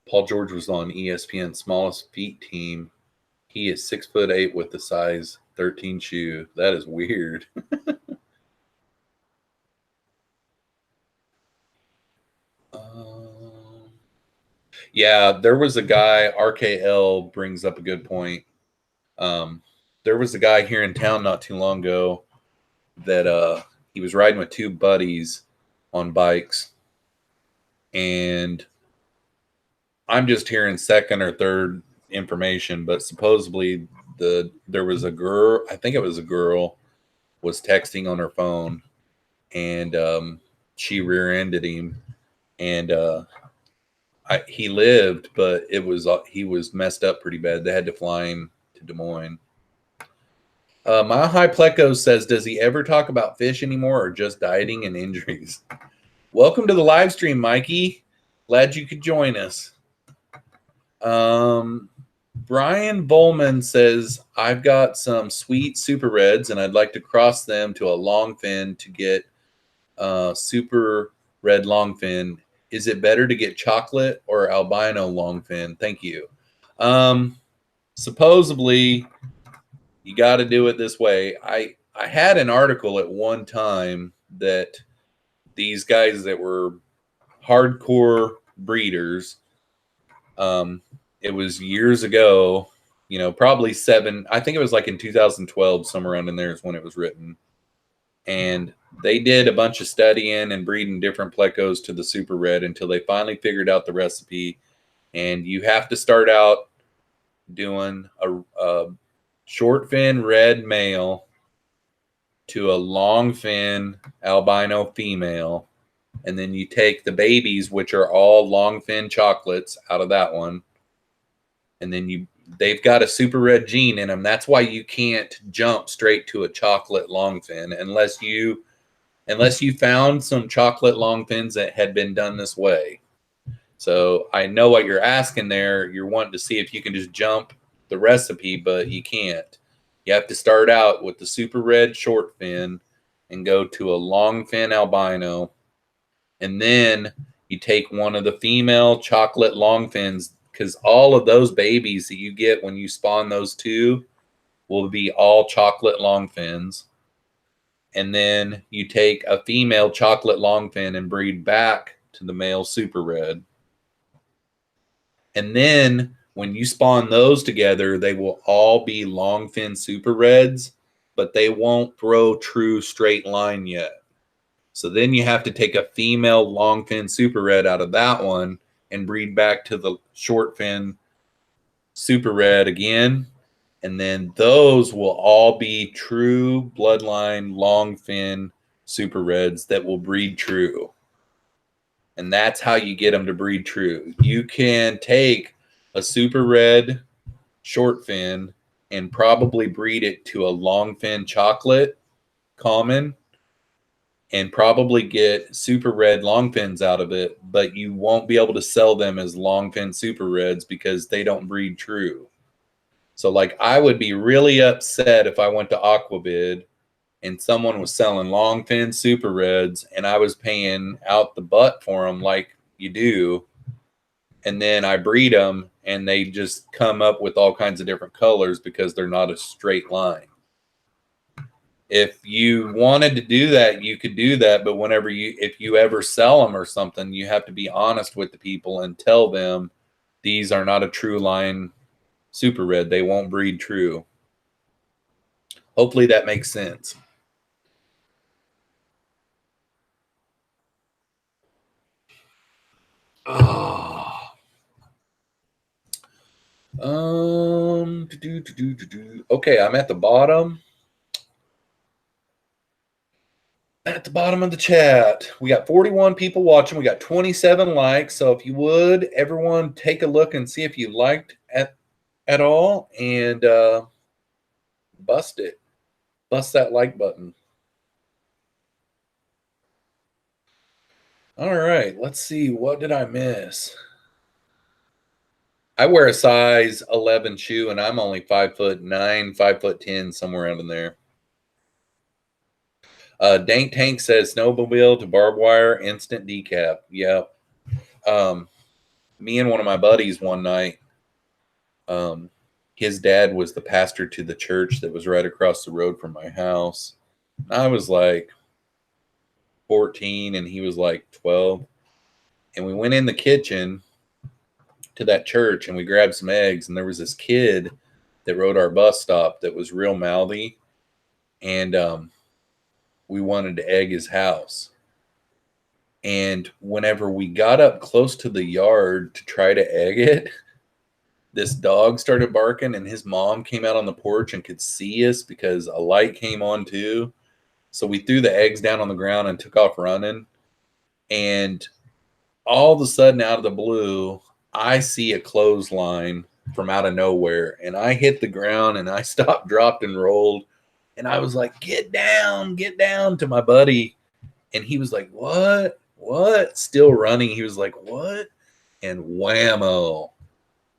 Paul George was on ESPN's smallest feet team. He is 6'8" with the size 13 shoe. That is weird. Yeah, there was a guy, RKL brings up a good point. There was a guy here in town not too long ago that he was riding with two buddies on bikes, and I'm just hearing second or third information, but supposedly there was a girl, I think it was a girl, was texting on her phone, and she rear-ended him, and he lived, but he was messed up pretty bad. They had to fly him to Des Moines. My High Pleco says, does he ever talk about fish anymore or just dieting and injuries? Welcome to the live stream, Mikey. Glad you could join us. Brian Bowman says, I've got some sweet super reds and I'd like to cross them to a longfin to get super red longfin. Is it better to get chocolate or albino longfin? Thank you. Supposedly, you got to do it this way. I had an article at one time that these guys that were hardcore breeders, it was years ago, probably I think it was like in 2012, somewhere around in there is when it was written. And they did a bunch of studying and breeding different plecos to the super red until they finally figured out the recipe. And you have to start out doing a short fin red male to a long fin albino female. And then you take the babies, which are all long fin chocolates, out of that one. And then they've got a super red gene in them. That's why you can't jump straight to a chocolate longfin unless you found some chocolate longfins that had been done this way. So I know what you're asking there. You're wanting to see if you can just jump the recipe, but you can't. You have to start out with the super red short fin and go to a long fin albino. And then you take one of the female chocolate longfins, because all of those babies that you get when you spawn those two will be all chocolate longfins. And then you take a female chocolate longfin and breed back to the male super red. And then when you spawn those together, they will all be longfin super reds, but they won't throw true straight line yet. So then you have to take a female longfin super red out of that one and breed back to the short fin super red again. And then those will all be true bloodline longfin super reds that will breed true. And that's how you get them to breed true. You can take a super red short fin and probably breed it to a longfin chocolate common and probably get super red longfins out of it, but you won't be able to sell them as longfin super reds because they don't breed true. So like I would be really upset if I went to Aquabid and someone was selling longfin super reds and I was paying out the butt for them like you do, and then I breed them and they just come up with all kinds of different colors because they're not a straight line. If you wanted to do that, you could do that, but if you ever sell them or something, you have to be honest with the people and tell them these are not a true line super red. They won't breed true. Hopefully that makes sense. Oh. Okay, I'm at the bottom. At the bottom of the chat, we got 41 people watching. We got 27 likes. So if you would, everyone take a look and see if you liked at all and bust it. Bust that like button. All right, let's see. What did I miss? I wear a size 11 shoe, and I'm only 5'9", 5'10", somewhere around in there. Dank Tank says snowmobile to barbed wire, instant decap. Yep. Me and one of my buddies one night, his dad was the pastor to the church that was right across the road from my house. I was like 14 and he was like 12. And we went in the kitchen to that church and we grabbed some eggs. And there was this kid that rode our bus stop that was real mouthy. And we wanted to egg his house. And whenever we got up close to the yard to try to egg it, this dog started barking and his mom came out on the porch and could see us because a light came on too. So we threw the eggs down on the ground and took off running. And all of a sudden, out of the blue, I see a clothesline from out of nowhere. And I hit the ground and I stopped, dropped, and rolled. And I was like, get down to my buddy. And he was like, what? Still running. He was like, what? And whammo.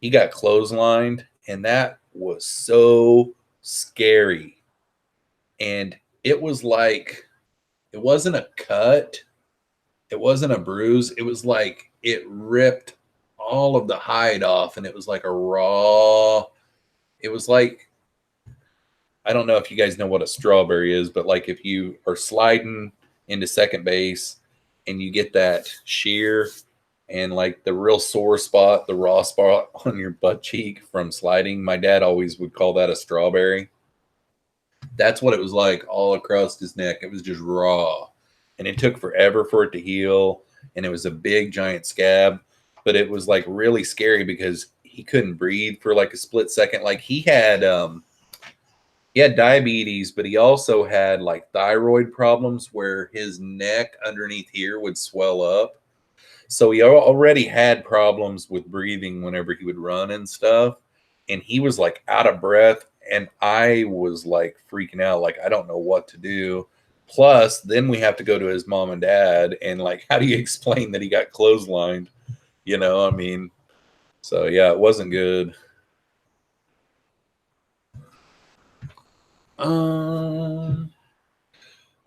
He got clotheslined. And that was so scary. And it was like, it wasn't a cut. It wasn't a bruise. It was like it ripped all of the hide off. And it was like a raw, it was like, I don't know if you guys know what a strawberry is, but like if you are sliding into second base and you get that shear and like the real sore spot, the raw spot on your butt cheek from sliding, my dad always would call that a strawberry. That's what it was like all across his neck. It was just raw. And it took forever for it to heal. And it was a big, giant scab. But it was like really scary because he couldn't breathe for like a split second. Like he had diabetes, but he also had like thyroid problems where his neck underneath here would swell up. So he already had problems with breathing whenever he would run and stuff. And he was like out of breath. And I was like freaking out, like, I don't know what to do. Plus, then we have to go to his mom and dad. And like, how do you explain that he got clotheslined? You know, I mean, so yeah, it wasn't good.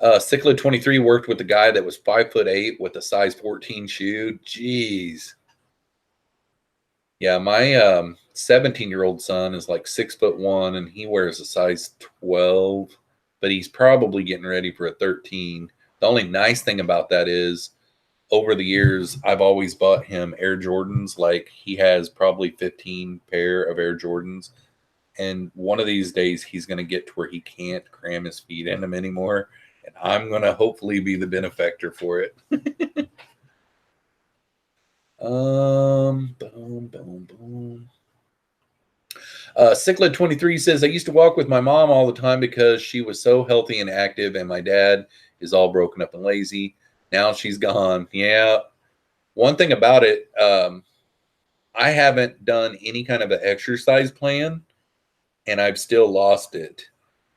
Cichlid 23 worked with a guy that was 5'8" with a size 14 shoe. Jeez. Yeah, my 17-year-old son is like 6'1" and he wears a size 12, but he's probably getting ready for a 13. The only nice thing about that is over the years, I've always bought him Air Jordans. Like he has probably 15 pair of Air Jordans. And one of these days he's going to get to where he can't cram his feet in them anymore. And I'm going to hopefully be the benefactor for it. Boom. Cichlid 23 says, I used to walk with my mom all the time because she was so healthy and active, and my dad is all broken up and lazy. Now she's gone. Yeah. One thing about it, I haven't done any kind of an exercise plan, and I've still lost it.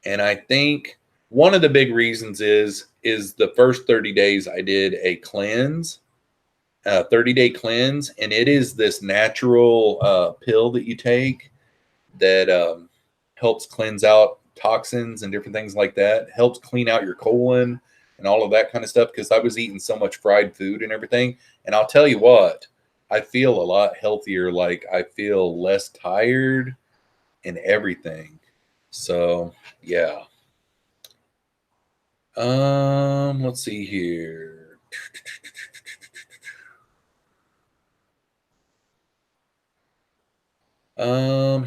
And I think one of the big reasons is the first 30 days I did a cleanse, 30-day cleanse, and it is this natural pill that you take that helps cleanse out toxins and different things like that, helps clean out your colon and all of that kind of stuff, because I was eating so much fried food and everything. And I'll tell you what, I feel a lot healthier. Like I feel less tired and everything. So yeah. Let's see here.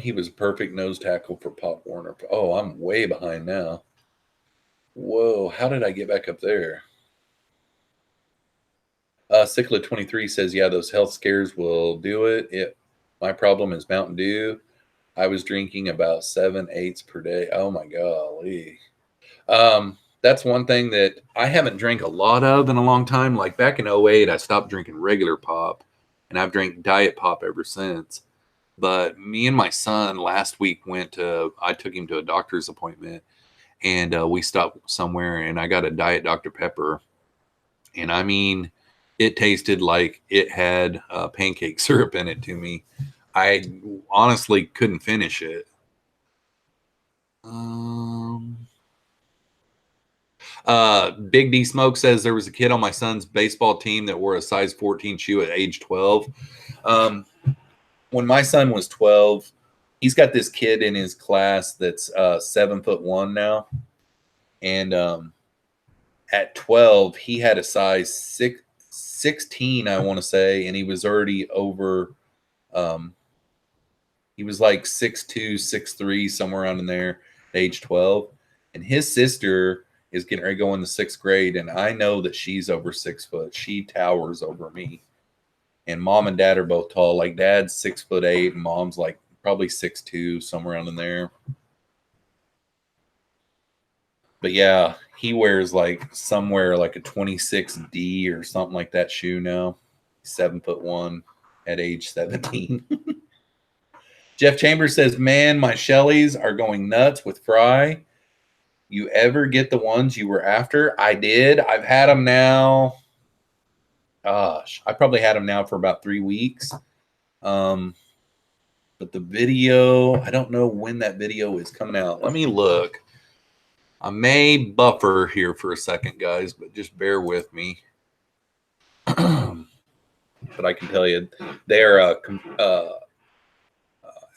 He was a perfect nose tackle for Pop Warner. Oh, I'm way behind now. Whoa, how did I get back up there? Cichlid 23 says, yeah, those health scares will do it. My problem is Mountain Dew. I was drinking about 7/8 per day. Oh my golly. That's one thing that I haven't drank a lot of in a long time. Like back in 08, I stopped drinking regular pop, and I've drank diet pop ever since. But me and my son last week I took him to a doctor's appointment, and we stopped somewhere, and I got a Diet Dr. Pepper. And I mean, It tasted like it had pancake syrup in it to me. I honestly couldn't finish it. Big D Smoke says there was a kid on my son's baseball team that wore a size 14 shoe at age 12. When my son was 12, he's got this kid in his class that's 7'1" now. And at 12, he had a size 16, I want to say, and he was already over. He was like 6'2", 6'3", somewhere around in there, at age 12. And his sister is getting ready to go into 6th grade, and I know that she's over 6 foot. She towers over me. And mom and dad are both tall. Like dad's 6'8", and mom's like probably 6'2", somewhere around in there. But yeah, he wears like somewhere like a 26D or something like that shoe now. 7'1" at age 17. Jeff Chambers says, man, my Shelleys are going nuts with Fry. You ever get the ones you were after? I did. I've had them now. Gosh, I probably had them now for about 3 weeks. But the video, I don't know when that video is coming out. Let me look. I may buffer here for a second, guys, but just bear with me. But I can tell you, they're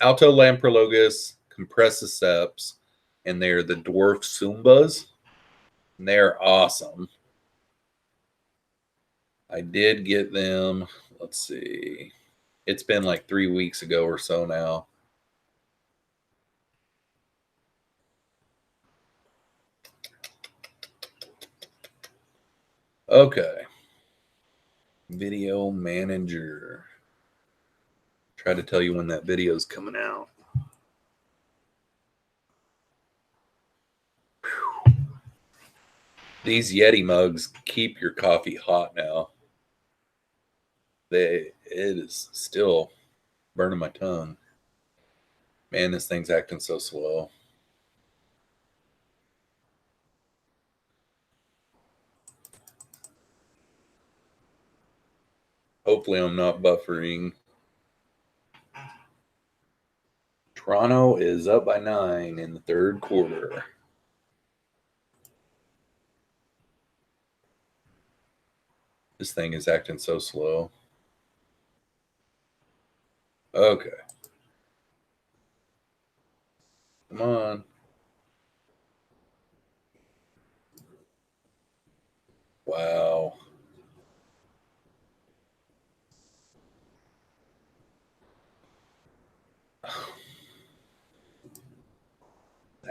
Alto Lamprologus Compressiceps, and they're the dwarf Sumbas. And they're awesome. I did get them. Let's see. It's been like 3 weeks ago or so now. Okay. Video manager. Try to tell you when that video is coming out. Whew. These Yeti mugs keep your coffee hot now. It is still burning my tongue. Man, this thing's acting so slow. Hopefully I'm not buffering. Toronto is up by 9 in the third quarter. This thing is acting so slow. Okay. Come on. Wow.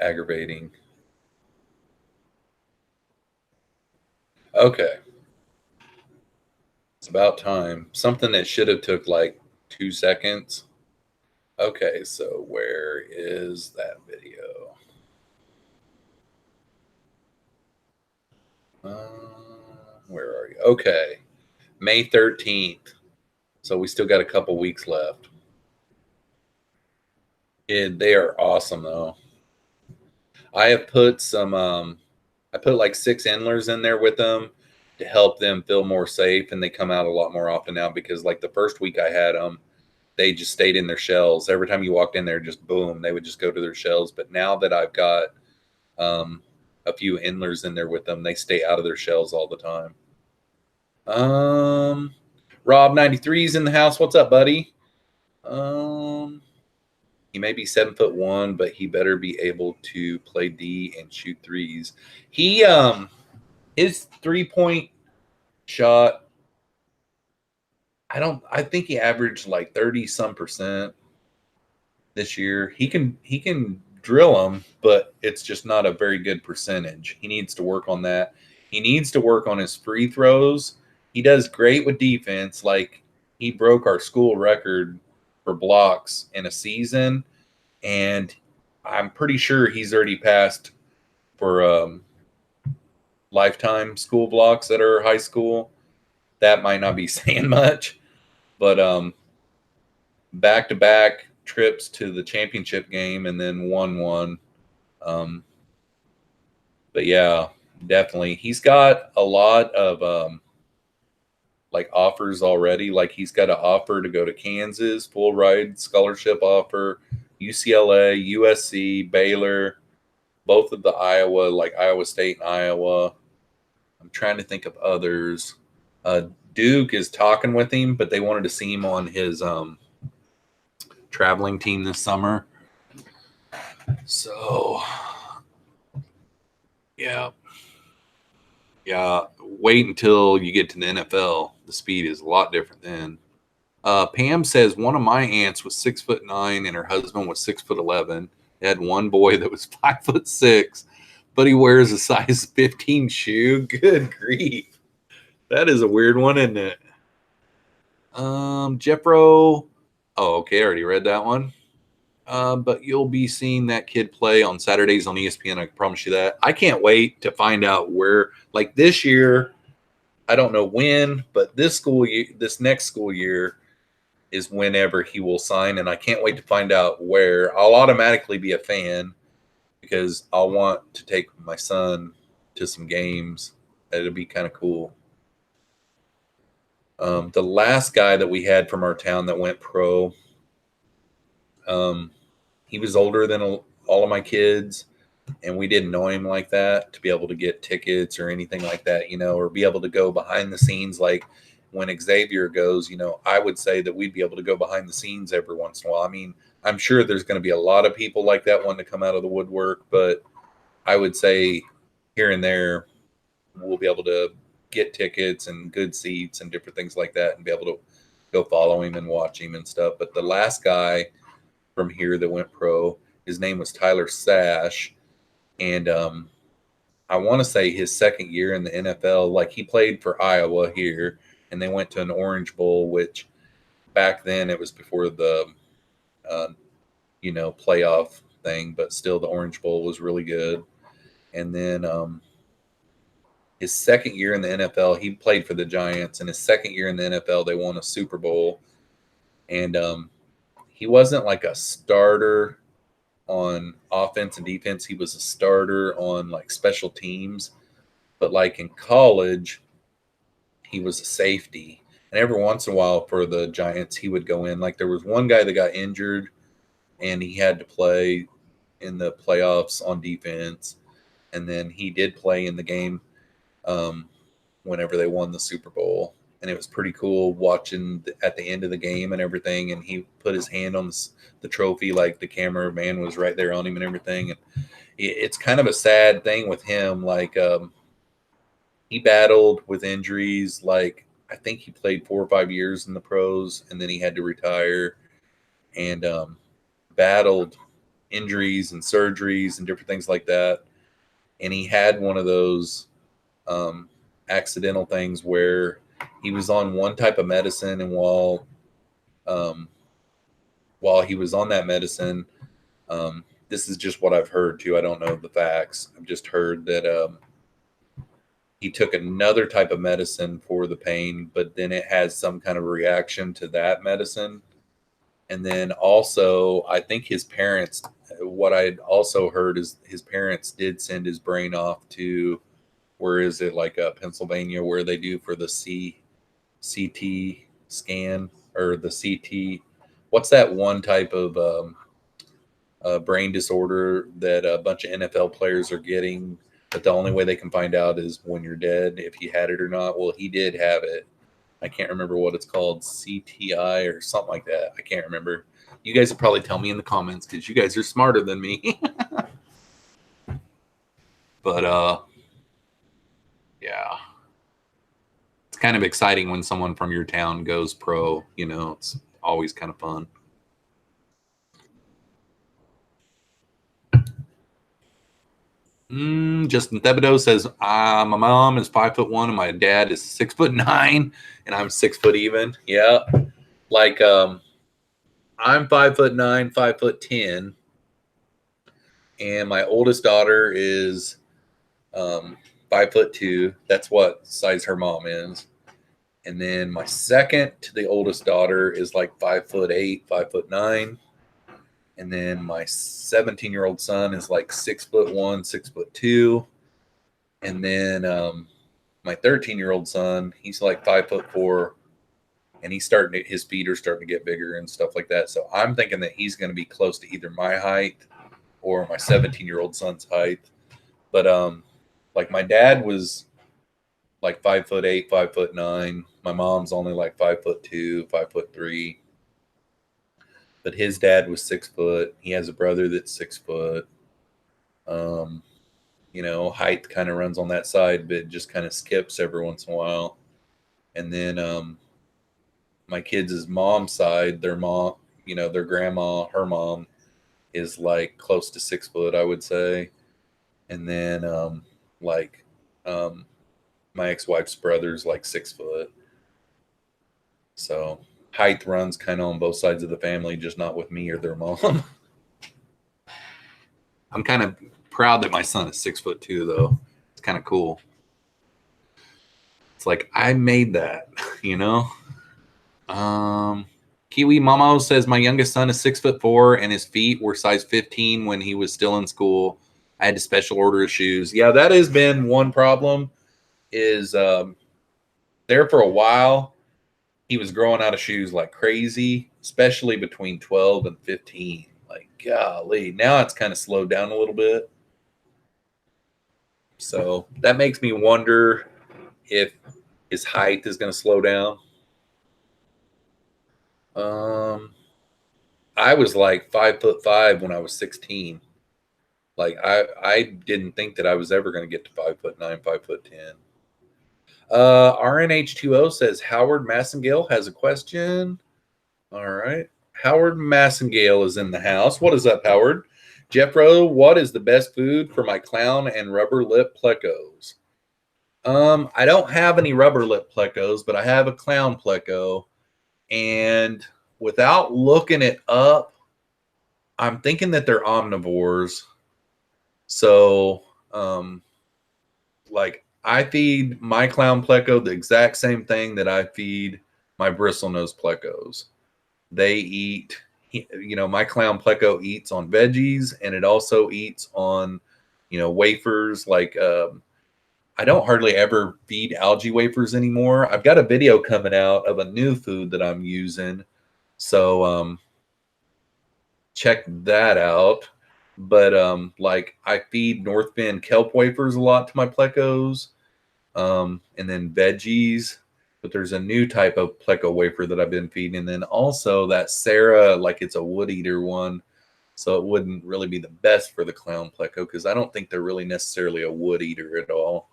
Aggravating. Okay. It's about time. Something that should have took like 2 seconds. Okay, so where is that video? Where are you? Okay. May 13th. So we still got a couple weeks left. They are awesome though. I have put some I put like 6 endlers in there with them to help them feel more safe, and they come out a lot more often now because like the first week I had them, they just stayed in their shells. Every time you walked in there, just boom, they would just go to their shells. But now that I've got a few endlers in there with them, they stay out of their shells all the time. Rob 93 is in the house. What's up, buddy? He may be 7'1", but he better be able to play D and shoot threes. He his 3-point shot, I think he averaged like 30-some% this year. He can drill them, but it's just not a very good percentage. He needs to work on that. He needs to work on his free throws. He does great with defense. Like he broke our school record for blocks in a season, and I'm pretty sure he's already passed for lifetime school blocks at our high school. That might not be saying much, but back-to-back trips to the championship game and then won one. But yeah, definitely. He's got a lot of like offers already. Like he's got an offer to go to Kansas, full ride scholarship offer, UCLA, USC, Baylor, both of the Iowa, like Iowa State and Iowa. I'm trying to think of others. Duke is talking with him, but they wanted to see him on his traveling team this summer. So, yeah. Wait until you get to the NFL. The speed is a lot different then. Pam says one of my aunts was 6'9" and her husband was 6'11". They had one boy that was 5'6", but he wears a size 15 shoe. Good grief. That is a weird one, isn't it? Jeffro. Oh, okay. I already read that one. But you'll be seeing that kid play on Saturdays on ESPN. I can promise you that. I can't wait to find out where, like this year, I don't know when, but this next school year is whenever he will sign. And I can't wait to find out where. I'll automatically be a fan because I'll want to take my son to some games. It'll be kind of cool. The last guy that we had from our town that went pro, he was older than all of my kids, and we didn't know him like that to be able to get tickets or anything like that, or be able to go behind the scenes. Like when Xavier goes, I would say that we'd be able to go behind the scenes every once in a while. I mean, I'm sure there's going to be a lot of people like that wanting to come out of the woodwork, but I would say here and there, we'll be able to get tickets and good seats and different things like that and be able to go follow him and watch him and stuff. But the last guy from here that went pro, his name was Tyler Sash. And I want to say his second year in the NFL, like he played for Iowa here, and they went to an Orange Bowl, which back then it was before the, playoff thing, but still the Orange Bowl was really good. And then his second year in the NFL, he played for the Giants. And his second year in the NFL, they won a Super Bowl. And he wasn't like a starter on offense and defense. He was a starter on like special teams. But like in college, he was a safety. And every once in a while for the Giants, he would go in. Like there was one guy that got injured and he had to play in the playoffs on defense. And then he did play in the game whenever they won the Super Bowl. And it was pretty cool watching at the end of the game and everything. And he put his hand on the trophy, like the cameraman was right there on him and everything. And it's kind of a sad thing with him. Like he battled with injuries. Like I think he played 4 or 5 years in the pros, and then he had to retire and battled injuries and surgeries and different things like that. And he had one of those accidental things where he was on one type of medicine, and while he was on that medicine, this is just what I've heard too. I don't know the facts. I've just heard that he took another type of medicine for the pain, but then it has some kind of reaction to that medicine. And then also, I think his parents, what I'd also heard is his parents did send his brain off to, where is it, like Pennsylvania, where they do for the CT scan or the CT. What's that one type of brain disorder that a bunch of NFL players are getting, but the only way they can find out is when you're dead, if you had it or not? Well, he did have it. I can't remember what it's called, CTI or something like that. I can't remember. You guys will probably tell me in the comments because you guys are smarter than me. But yeah, it's kind of exciting when someone from your town goes pro. It's always kind of fun. Justin Thibodeau says, my mom is 5'1" and my dad is 6'9", and I'm 6 foot even. Yeah. Like, I'm 5'9", 5'10", and my oldest daughter is 5'2". That's what size her mom is. And then my second to the oldest daughter is like 5'8", 5'9". And then my 17-year-old son is like 6'1", 6'2". And then my 13-year-old son, he's like 5'4", and his feet are starting to get bigger and stuff like that. So I'm thinking that he's going to be close to either my height or my 17-year-old son's height. But like my dad was like 5'8", 5'9". My mom's only like 5'2", 5'3". But his dad was 6 foot. He has a brother that's 6 foot. You know, height kind of runs on that side, but it just kind of skips every once in a while. And then my kids' mom's side, their mom, you know, their grandma, her mom is like close to 6 foot, I would say. And then like my ex-wife's brother's like 6 foot. So height runs kind of on both sides of the family, just not with me or their mom. I'm kind of proud that my son is 6'2", though. It's kind of cool. It's like I made that, you know. Kiwi Momo says my youngest son is 6'4" and his feet were size 15 when he was still in school. I had to special order his shoes. Yeah, that has been one problem. Is there for a while, he was growing out of shoes like crazy, especially between 12 and 15. Like, golly, now it's kind of slowed down a little bit. So that makes me wonder if his height is going to slow down. I was like 5'5" when I was 16. Like I didn't think that I was ever going to get to 5'9", 5'10". RNH2O says Howard Massengale has a question. All right. Howard Massengale is in the house. What is up, Howard? Jeffro, what is the best food for my clown and rubber lip plecos? I don't have any rubber lip plecos, but I have a clown pleco. And without looking it up, I'm thinking that they're omnivores. So, like I feed my clown pleco the exact same thing that I feed my bristlenose plecos. They eat, you know, my clown pleco eats on veggies, and it also eats on, you know, wafers. Like I don't hardly ever feed algae wafers anymore. I've got a video coming out of a new food that I'm using, so check that out. But like I feed North Bend kelp wafers a lot to my plecos, and then veggies. But there's a new type of pleco wafer that I've been feeding, and then also that Sarah, like it's a wood eater one, so it wouldn't really be the best for the clown pleco because I don't think they're really necessarily a wood eater at all.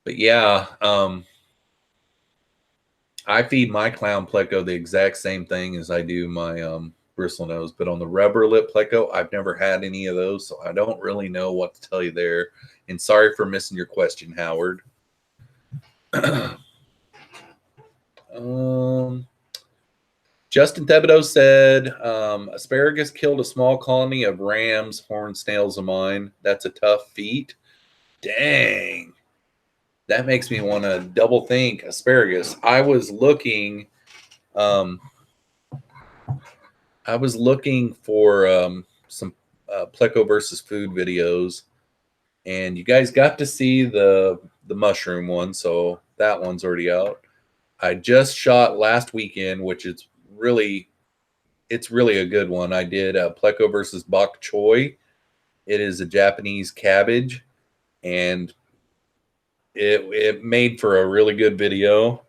But yeah, I feed my clown pleco the exact same thing as I do my bristle nose. But on the rubber lip pleco, I've never had any of those, so I don't really know what to tell you there. And sorry for missing your question, Howard. Justin Thibodeau said, asparagus killed a small colony of rams, horned snails of mine. That's a tough feat. Dang. That makes me want to double think asparagus. I was looking for some pleco versus food videos, and you guys got to see the mushroom one, so that one's already out. I just shot last weekend, which it's really a good one. I did pleco versus bok choy. It is a Japanese cabbage, and it made for a really good video.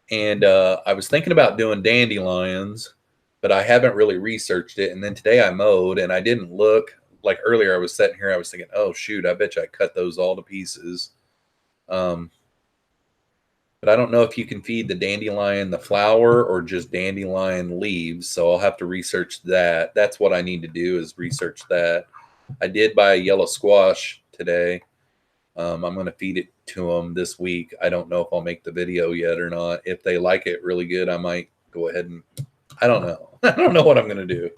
And I was thinking about doing dandelions, but I haven't really researched it. And then today I mowed and I didn't look. Like earlier, I was sitting here, I was thinking, oh shoot, I bet you I cut those all to pieces. But I don't know if you can feed the dandelion the flower or just dandelion leaves. So I'll have to research that. That's what I need to do, is research that. I did buy a yellow squash today. I'm going to feed it to them this week. I don't know if I'll make the video yet or not. If they like it really good, I might go ahead and, I don't know. I don't know what I'm going to do.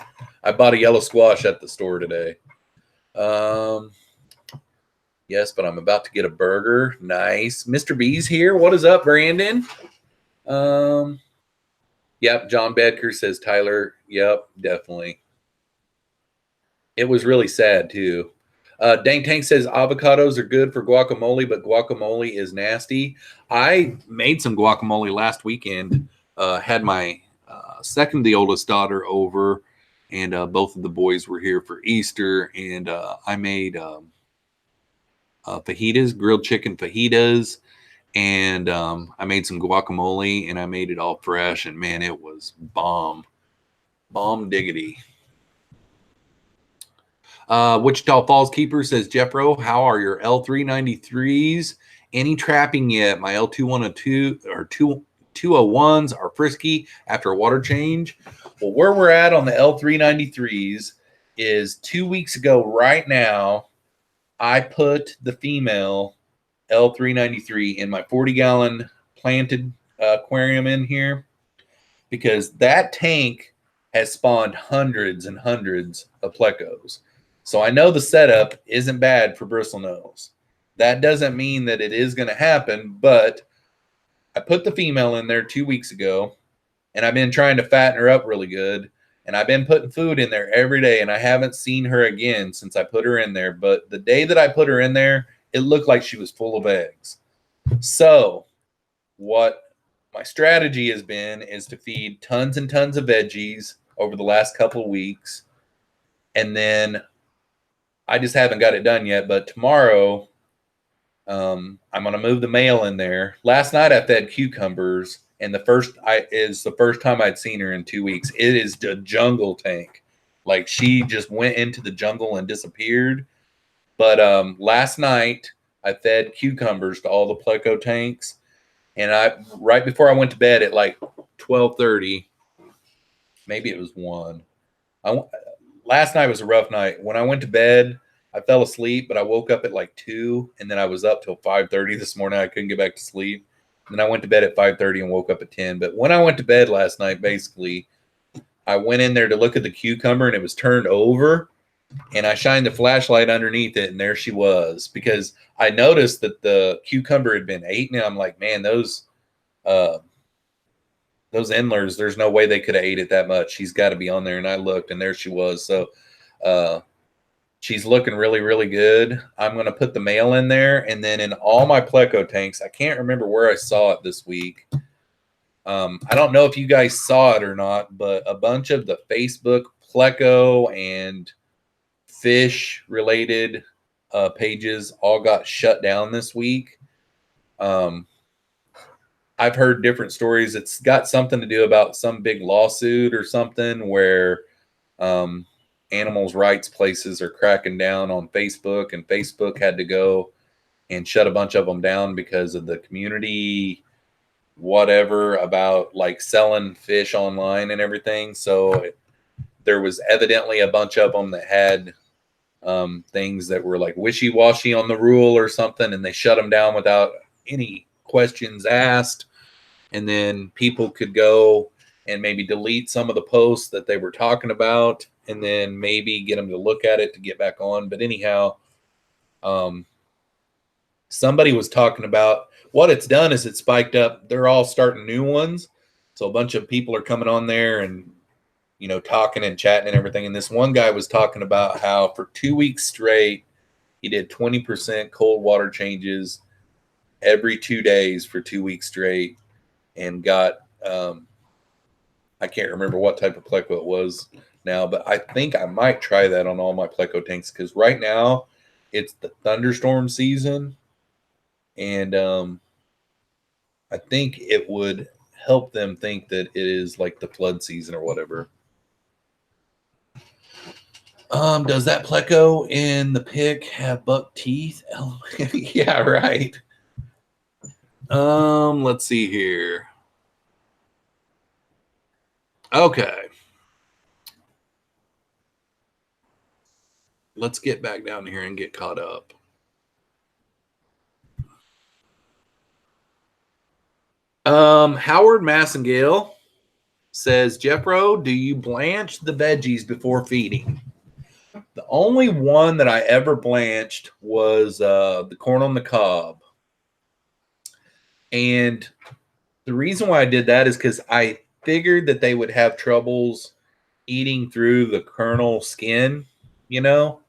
I bought a yellow squash at the store today. Yes, but I'm about to get a burger. Nice. Mr. B's here. What is up, Brandon? Yep. John Bedker says Tyler. Yep, definitely. It was really sad too. Dang Tank says avocados are good for guacamole, but guacamole is nasty. I made some guacamole last weekend. Had my second, the oldest daughter over, and both of the boys were here for Easter. And I made fajitas, grilled chicken fajitas, and I made some guacamole, and I made it all fresh. And man, it was bomb diggity. Wichita Falls Keeper says, Jeffro, how are your L393s? Any trapping yet? My L2102 or 201s are frisky after a water change. Well, where we're at on the L393s is 2 weeks ago right now, I put the female L393 in my 40-gallon planted aquarium in here because that tank has spawned hundreds and hundreds of plecos. So I know the setup isn't bad for bristlenose. That doesn't mean that it is going to happen, but I put the female in there 2 weeks ago, and I've been trying to fatten her up really good, and I've been putting food in there every day, and I haven't seen her again since I put her in there. But the day that I put her in there, it looked like she was full of eggs. So what my strategy has been is to feed tons and tons of veggies over the last couple of weeks, and then I just haven't got it done yet, but tomorrow I'm going to move the male in there. Last night I fed cucumbers, and the first time I'd seen her in 2 weeks. It is a jungle tank. Like she just went into the jungle and disappeared. But last night I fed cucumbers to all the pleco tanks, and right before I went to bed at like 12:30, maybe it was 1. Last night was a rough night. When I went to bed, I fell asleep, but I woke up at like 2, and then I was up till 5:30 this morning. I couldn't get back to sleep. And then I went to bed at 5:30 and woke up at 10. But when I went to bed last night, basically, I went in there to look at the cucumber, and it was turned over, and I shined the flashlight underneath it, and there she was. Because I noticed that the cucumber had been eaten, and I'm like, man, those endlers, there's no way they could have ate it that much. She's got to be on there. And I looked, and there she was. So she's looking really, really good. I'm going to put the male in there. And then in all my pleco tanks, I can't remember where I saw it this week. I don't know if you guys saw it or not, but a bunch of the Facebook pleco and fish related pages all got shut down this week. I've heard different stories. It's got something to do about some big lawsuit or something where animals rights places are cracking down on Facebook, and Facebook had to go and shut a bunch of them down because of the community whatever about like selling fish online and everything. So there was evidently a bunch of them that had things that were like wishy-washy on the rule or something, and they shut them down without any questions asked. And then people could go and maybe delete some of the posts that they were talking about, and then maybe get them to look at it to get back on. But anyhow, somebody was talking about what it's done is it spiked up. They're all starting new ones. So a bunch of people are coming on there and, you know, talking and chatting and everything. And this one guy was talking about how for 2 weeks straight, he did 20% cold water changes every 2 days for 2 weeks straight, and got, I can't remember what type of pleco it was now, but I think I might try that on all my pleco tanks, because right now it's the thunderstorm season, and I think it would help them think that it is like the flood season or whatever. Does that pleco in the pic have buck teeth? Yeah, right. Let's see here. Okay. Let's get back down here and get caught up. Howard Massengale says, Jeffro, do you blanch the veggies before feeding? The only one that I ever blanched was the corn on the cob. And the reason why I did that is because I figured that they would have troubles eating through the kernel skin, you know?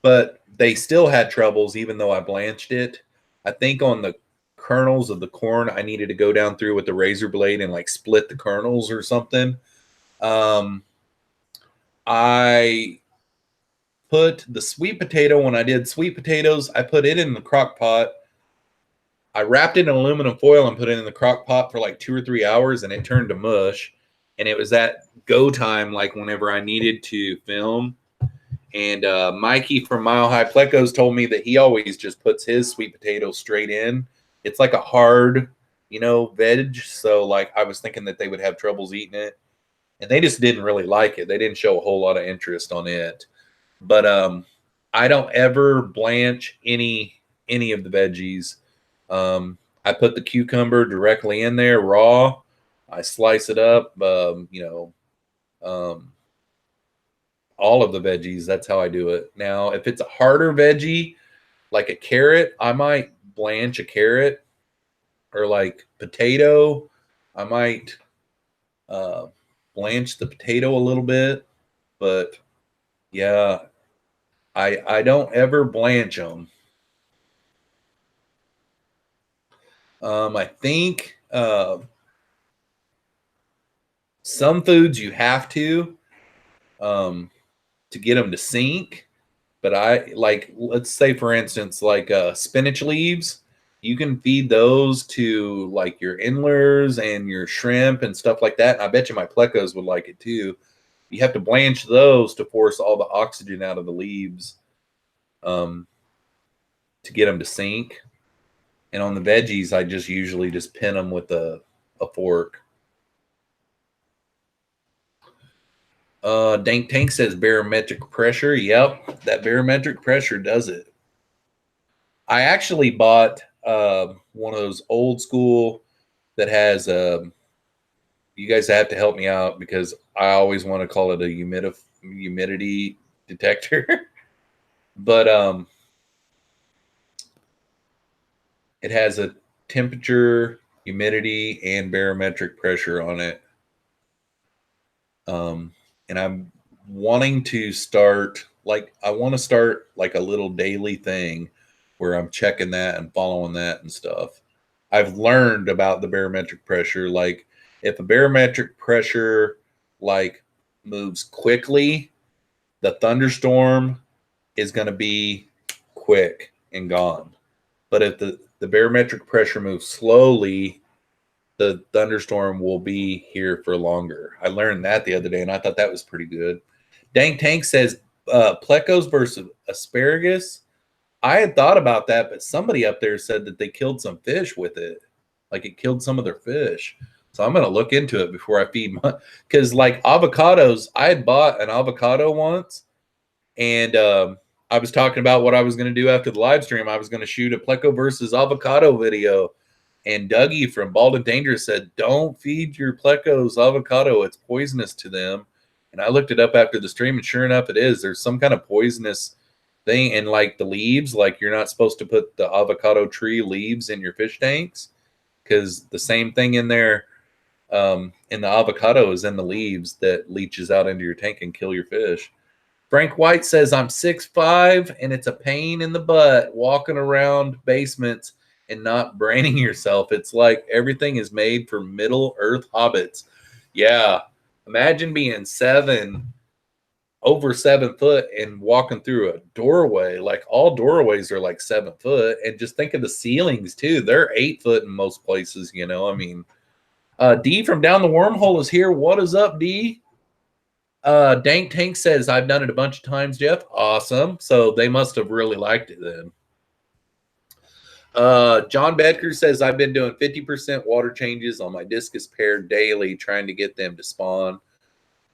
but they still had troubles even though I blanched it. I think on the kernels of the corn, I needed to go down through with the razor blade and like split the kernels or something. I put the sweet potato, when I did sweet potatoes, I put it in the crock pot. I wrapped it in aluminum foil and put it in the crock pot for like 2 or 3 hours, and it turned to mush. And it was that go time, like whenever I needed to film. And Mikey from Mile High Plecos told me that he always just puts his sweet potato straight in. It's like a hard, veg. So like I was thinking that they would have troubles eating it, and they just didn't really like it. They didn't show a whole lot of interest on it. But I don't ever blanch any of the veggies. I put the cucumber directly in there raw. I slice it up. All of the veggies. That's how I do it. Now, if it's a harder veggie, like a carrot, I might blanch a carrot, or like potato, I might blanch the potato a little bit. But yeah, I don't ever blanch them. I think some foods you have to get them to sink. But I like, let's say for instance, like spinach leaves, you can feed those to like your endlers and your shrimp and stuff like that. And I bet you my plecos would like it too. You have to blanch those to force all the oxygen out of the leaves to get them to sink. And on the veggies, I just usually just pin them with a fork. Dank Tank says barometric pressure. Yep, that barometric pressure does it. I actually bought one of those old school that has you guys have to help me out because I always want to call it a humidity detector. But it has a temperature, humidity, and barometric pressure on it. And I'm wanting to start, I want to start like a little daily thing where I'm checking that and following that and stuff. I've learned about the barometric pressure. Like if a barometric pressure like moves quickly, the thunderstorm is going to be quick and gone. But if the barometric pressure moves slowly, the thunderstorm will be here for longer. I learned that the other day, and I thought that was pretty good. Dank Tank says plecos versus asparagus. I had thought about that, but somebody up there said that they killed some fish with it. Like it killed some of their fish. So I'm going to look into it before I feed my, because like avocados, I had bought an avocado once, and I was talking about what I was going to do after the live stream. I was going to shoot a pleco versus avocado video. And Dougie from Bald and Dangerous said, don't feed your plecos avocado. It's poisonous to them. And I looked it up after the stream, and sure enough, it is. There's some kind of poisonous thing. And like the leaves, like you're not supposed to put the avocado tree leaves in your fish tanks because the same thing in there in the avocado is in the leaves that leaches out into your tank and kill your fish. Frank White says, I'm 6'5", and it's a pain in the butt walking around basements and not braining yourself. It's like everything is made for Middle Earth hobbits. Yeah. Imagine being over 7 foot and walking through a doorway. Like all doorways are like 7 foot. And just think of the ceilings too. They're 8 foot in most places, I mean, D from Down the Wormhole is here. What is up, D? Dank Tank says, I've done it a bunch of times, Jeff. Awesome. So they must have really liked it then. John Bedker says, I've been doing 50% water changes on my discus pair daily, trying to get them to spawn,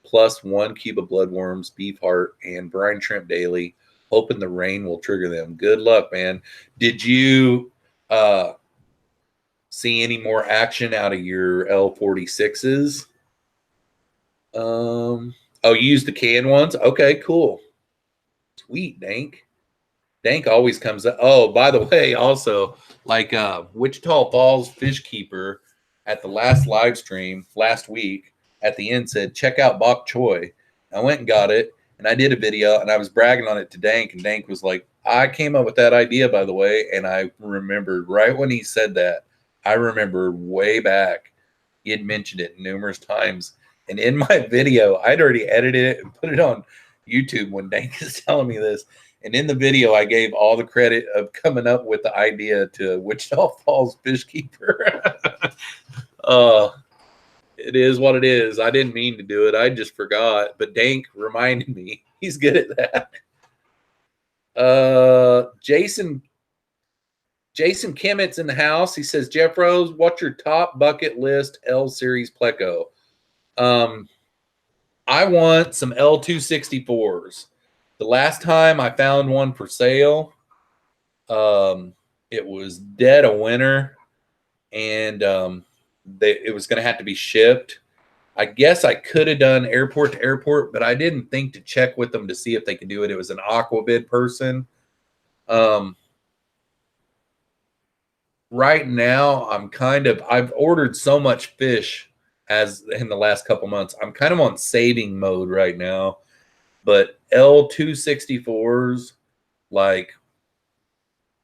plus 1 cube of bloodworms, beef heart, and brine shrimp daily, hoping the rain will trigger them. Good luck, man. Did you see any more action out of your L46s? Oh, you used the canned ones? Okay, cool. Sweet, Dank. Dank always comes up. Oh, by the way, also, like Wichita Falls Fish Keeper at the last live stream last week at the end said, check out bok choy. I went and got it, And I did a video and I was bragging on it to Dank, and Dank was like, I came up with that idea, by the way. And I remembered right when he said that, I remember way back, he had mentioned it numerous times. And in my video, I'd already edited it and put it on YouTube when Dank is telling me this. And in the video, I gave all the credit of coming up with the idea to Wichita Falls Fish Keeper. It is what it is. I didn't mean to do it. I just forgot. But Dank reminded me. He's good at that. Jason Kimmett's in the house. He says, Jeffroz, what's your top bucket list L Series Pleco? I want some L264s. The last time I found one for sale, it was dead of winter, and it was going to have to be shipped. I guess I could have done airport to airport, but I didn't think to check with them to see if they could do it. It was an Aquabid person. Right now, I've ordered so much fish as in the last couple months. I'm kind of on saving mode right now. But L264s, like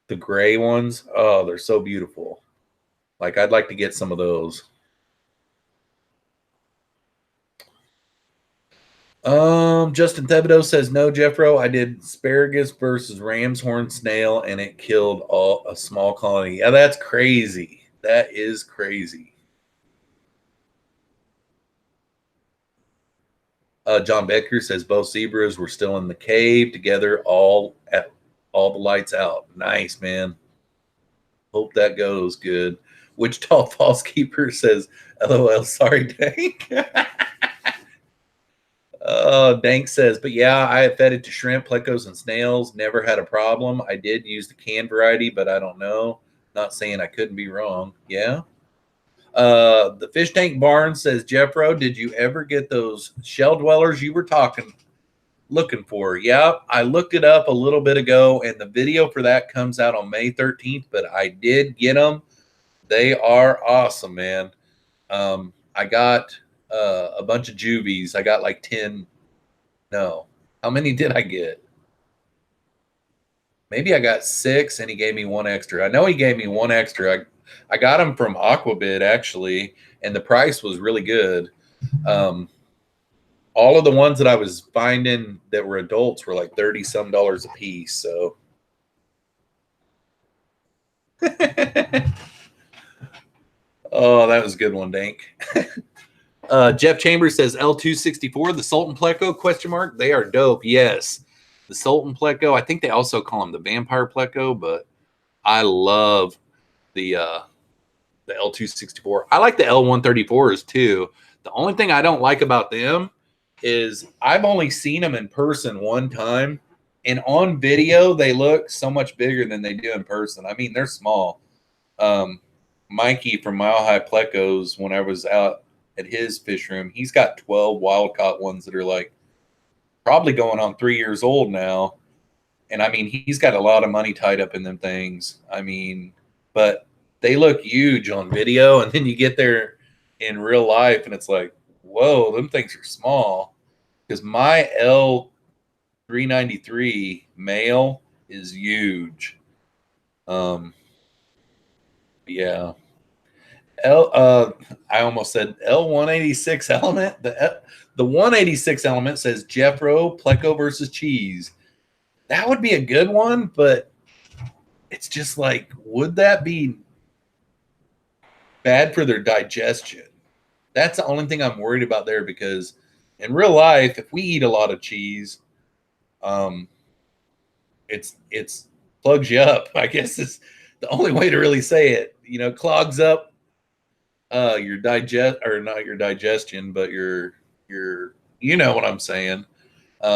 the gray ones, oh, they're so beautiful. Like, I'd like to get some of those. Justin Thibodeau says, no, Jeffro, I did asparagus versus ram's horn snail, and it killed a small colony. Yeah, that's crazy. That is crazy. John Becker says both zebras were still in the cave together, all the lights out. Nice, man. Hope that goes good. Wichita Falls Keeper says, LOL, sorry, Dank. Dank says, but yeah, I have fed it to shrimp, plecos, and snails. Never had a problem. I did use the canned variety, but I don't know. Not saying I couldn't be wrong. Yeah. The Fish Tank Barn says, Jeffro, did you ever get those shell dwellers you were looking for? Yeah, I looked it up a little bit ago, and the video for that comes out on May 13th, but I did get them. They are awesome, man. I got a bunch of juvies. I got like 10. No. How many did I get? Maybe I got 6, and he gave me 1 extra. I know he gave me 1 extra. I got them from Aquabid, actually, and the price was really good. All of the ones that I was finding that were adults were like $30-some a piece. So, oh, that was a good one, Dank. Jeff Chambers says L264, the Sultan Pleco, question mark. They are dope. Yes. The Sultan Pleco. I think they also call them the Vampire Pleco, but I love the L264. I like the L134s too. The only thing I don't like about them is I've only seen them in person one time, and on video they look so much bigger than they do in person. I mean, they're small. Mikey from Mile High Plecos, when I was out at his fish room, he's got 12 wild caught ones that are like probably going on 3 years old now. And I mean, he's got a lot of money tied up in them things. I mean, but they look huge on video, and then you get there in real life and it's like, whoa, them things are small. Because my L393 male is huge. Yeah. I almost said L186 element. The 186 element says Jeffro Pleco versus cheese. That would be a good one, but it's just like, would that be bad for their digestion? That's the only thing I'm worried about there, because in real life, if we eat a lot of cheese, it's plugs you up. I guess it's the only way to really say it. You know, clogs up your not your digestion, but your you know what I'm saying.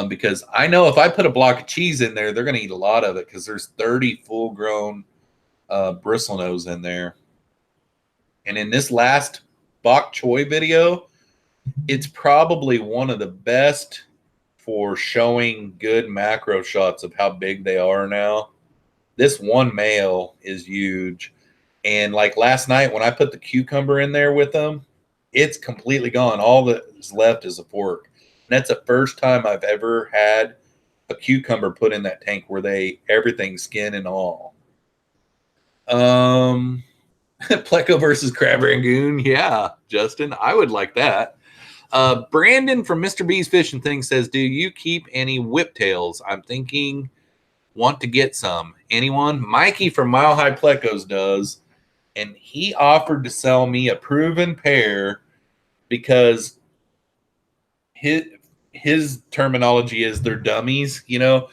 Because I know if I put a block of cheese in there, they're going to eat a lot of it, because there's 30 full-grown bristlenose in there. And in this last bok choy video, it's probably one of the best for showing good macro shots of how big they are now. This one male is huge. And like last night when I put the cucumber in there with them, it's completely gone. All that's left is a fork. That's the first time I've ever had a cucumber put in that tank where everything skin and all. Pleco versus Crab Rangoon. Yeah, Justin, I would like that. Brandon from Mr. B's Fish and Things says, do you keep any whiptails? I'm thinking, want to get some. Anyone? Mikey from Mile High Plecos does. And he offered to sell me a proven pair because his terminology is they're dummies, you know.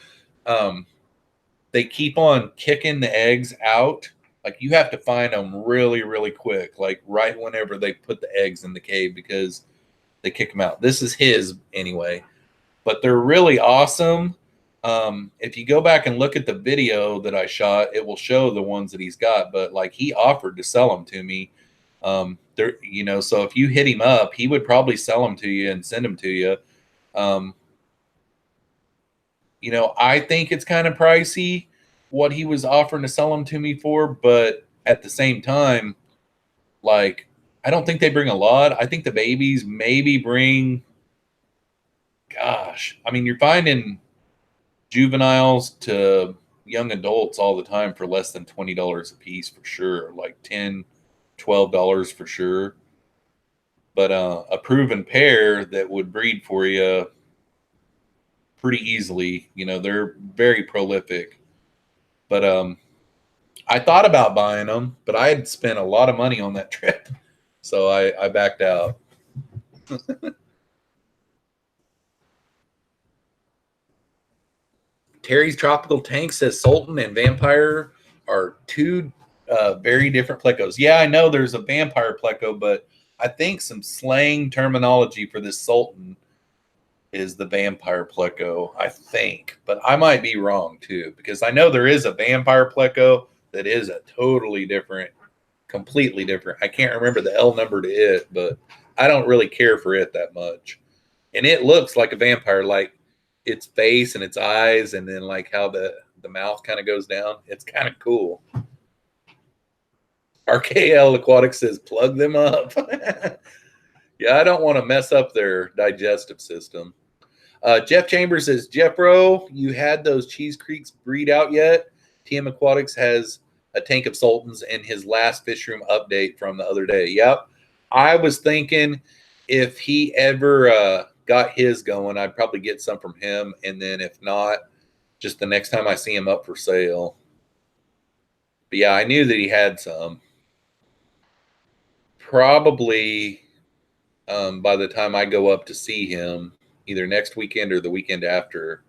They keep on kicking the eggs out. Like you have to find them really, really quick, like right whenever they put the eggs in the cave because they kick them out. This is his anyway, but they're really awesome. If you go back and look at the video that I shot, it will show the ones that he's got. But like he offered to sell them to me. There, you know, so if you hit him up, he would probably sell them to you and send them to you. You know, I think it's kind of pricey what he was offering to sell them to me for, but at the same time, like I don't think they bring a lot. I think the babies maybe bring, gosh, I mean, you're finding juveniles to young adults all the time for less than $20 a piece for sure, like $10, $12 for sure. But a proven pair that would breed for you pretty easily, you know, they're very prolific. But I thought about buying them, but I had spent a lot of money on that trip, so I backed out. Terry's Tropical Tank says Sultan and Vampire are two very different plecos. Yeah, I know there's a Vampire pleco, but I think some slang terminology for this Sultan is the Vampire pleco, I think. But I might be wrong, too, because I know there is a Vampire pleco that is a totally different, completely different. I can't remember the L number to it, but I don't really care for it that much. And it looks like a vampire, like its face and its eyes, and then like how the mouth kind of goes down. It's kind of cool. RKL Aquatic says, plug them up. Yeah, I don't want to mess up their digestive system. Jeff Chambers says, Jeffro, you had those Cheese Creeks breed out yet? TM Aquatics has a tank of Sultans in his last fish room update from the other day. Yep. I was thinking if he ever got his going, I'd probably get some from him. And then if not, just the next time I see him up for sale. But yeah, I knew that he had some. Probably by the time I go up to see him, either next weekend or the weekend after,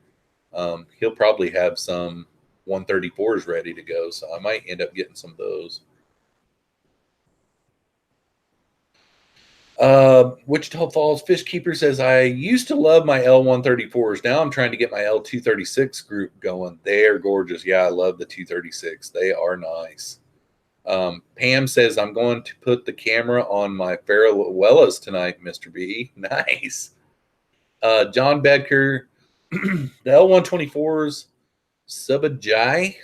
he'll probably have some 134s ready to go. So I might end up getting some of those. Wichita Falls Fish Keeper says, I used to love my L134s. Now I'm trying to get my L236 group going. They are gorgeous. Yeah, I love the 236. They are nice. Pam says, I'm going to put the camera on my Farrellas tonight, Mr. B. Nice. John Bedker, the L124s, Subajai,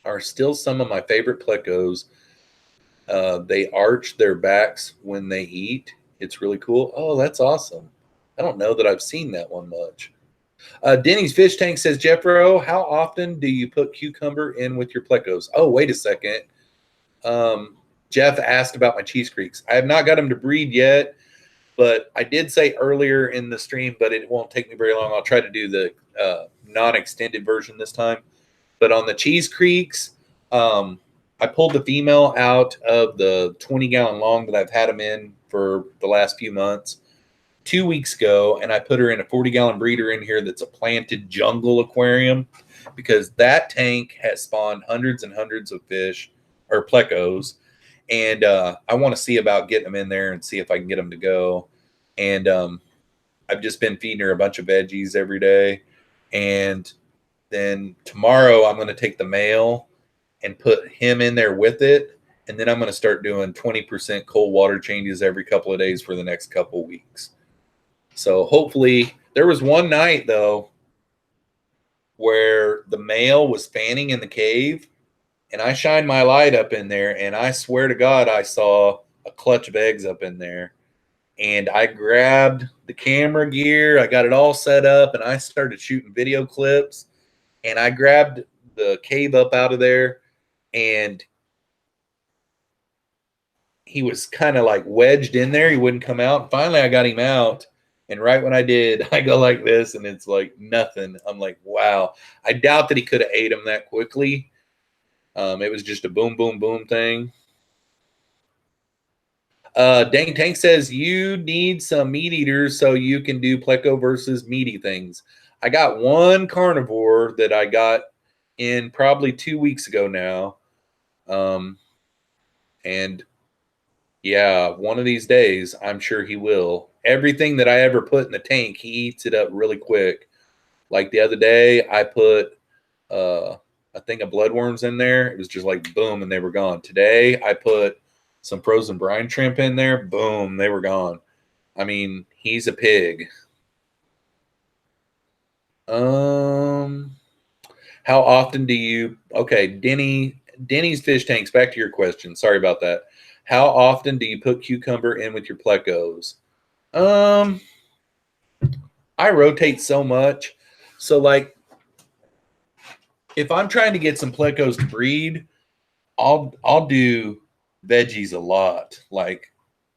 are still some of my favorite plecos. They arch their backs when they eat. It's really cool. Oh, that's awesome. I don't know that I've seen that one much. Denny's Fish Tank says, Jeffro, how often do you put cucumber in with your plecos? Oh, wait a second. Jeff asked about my Cheese Creeks. I have not got them to breed yet, but I did say earlier in the stream, but it won't take me very long. I'll try to do the non-extended version this time. But on the Cheese Creeks, I pulled the female out of the 20-gallon long that I've had them in for the last few months 2 weeks ago, and I put her in a 40-gallon breeder in here that's a planted jungle aquarium because that tank has spawned hundreds and hundreds of fish or plecos, and I want to see about getting them in there and see if I can get them to go. And I've just been feeding her a bunch of veggies every day, and then tomorrow I'm going to take the male and put him in there with it, and then I'm going to start doing 20% cold water changes every couple of days for the next couple of weeks. So hopefully, there was one night though where the male was fanning in the cave, and I shined my light up in there, and I swear to God I saw a clutch of eggs up in there. and I grabbed the camera gear. I got it all set up, and I started shooting video clips. And I grabbed the cave up out of there, and he was kind of like wedged in there. He wouldn't come out. Finally, I got him out. And right when I did, I go like this, and it's like nothing. I'm like, wow. I doubt that he could have ate him that quickly. It was just a boom, boom, boom thing. Dang Tank says you need some meat eaters so you can do pleco versus meaty things. I got one carnivore that I got in probably 2 weeks ago now. And yeah, one of these days, I'm sure he will. Everything that I ever put in the tank, he eats it up really quick. Like the other day, I put a thing of bloodworms in there. It was just like boom, and they were gone. Today, I put some frozen brine shrimp in there. Boom, they were gone. I mean, he's a pig. How often do you? Okay, Denny's fish tanks. Back to your question. Sorry about that. How often do you put cucumber in with your plecos? I rotate so much. So like, if I'm trying to get some plecos to breed, I'll do veggies a lot, like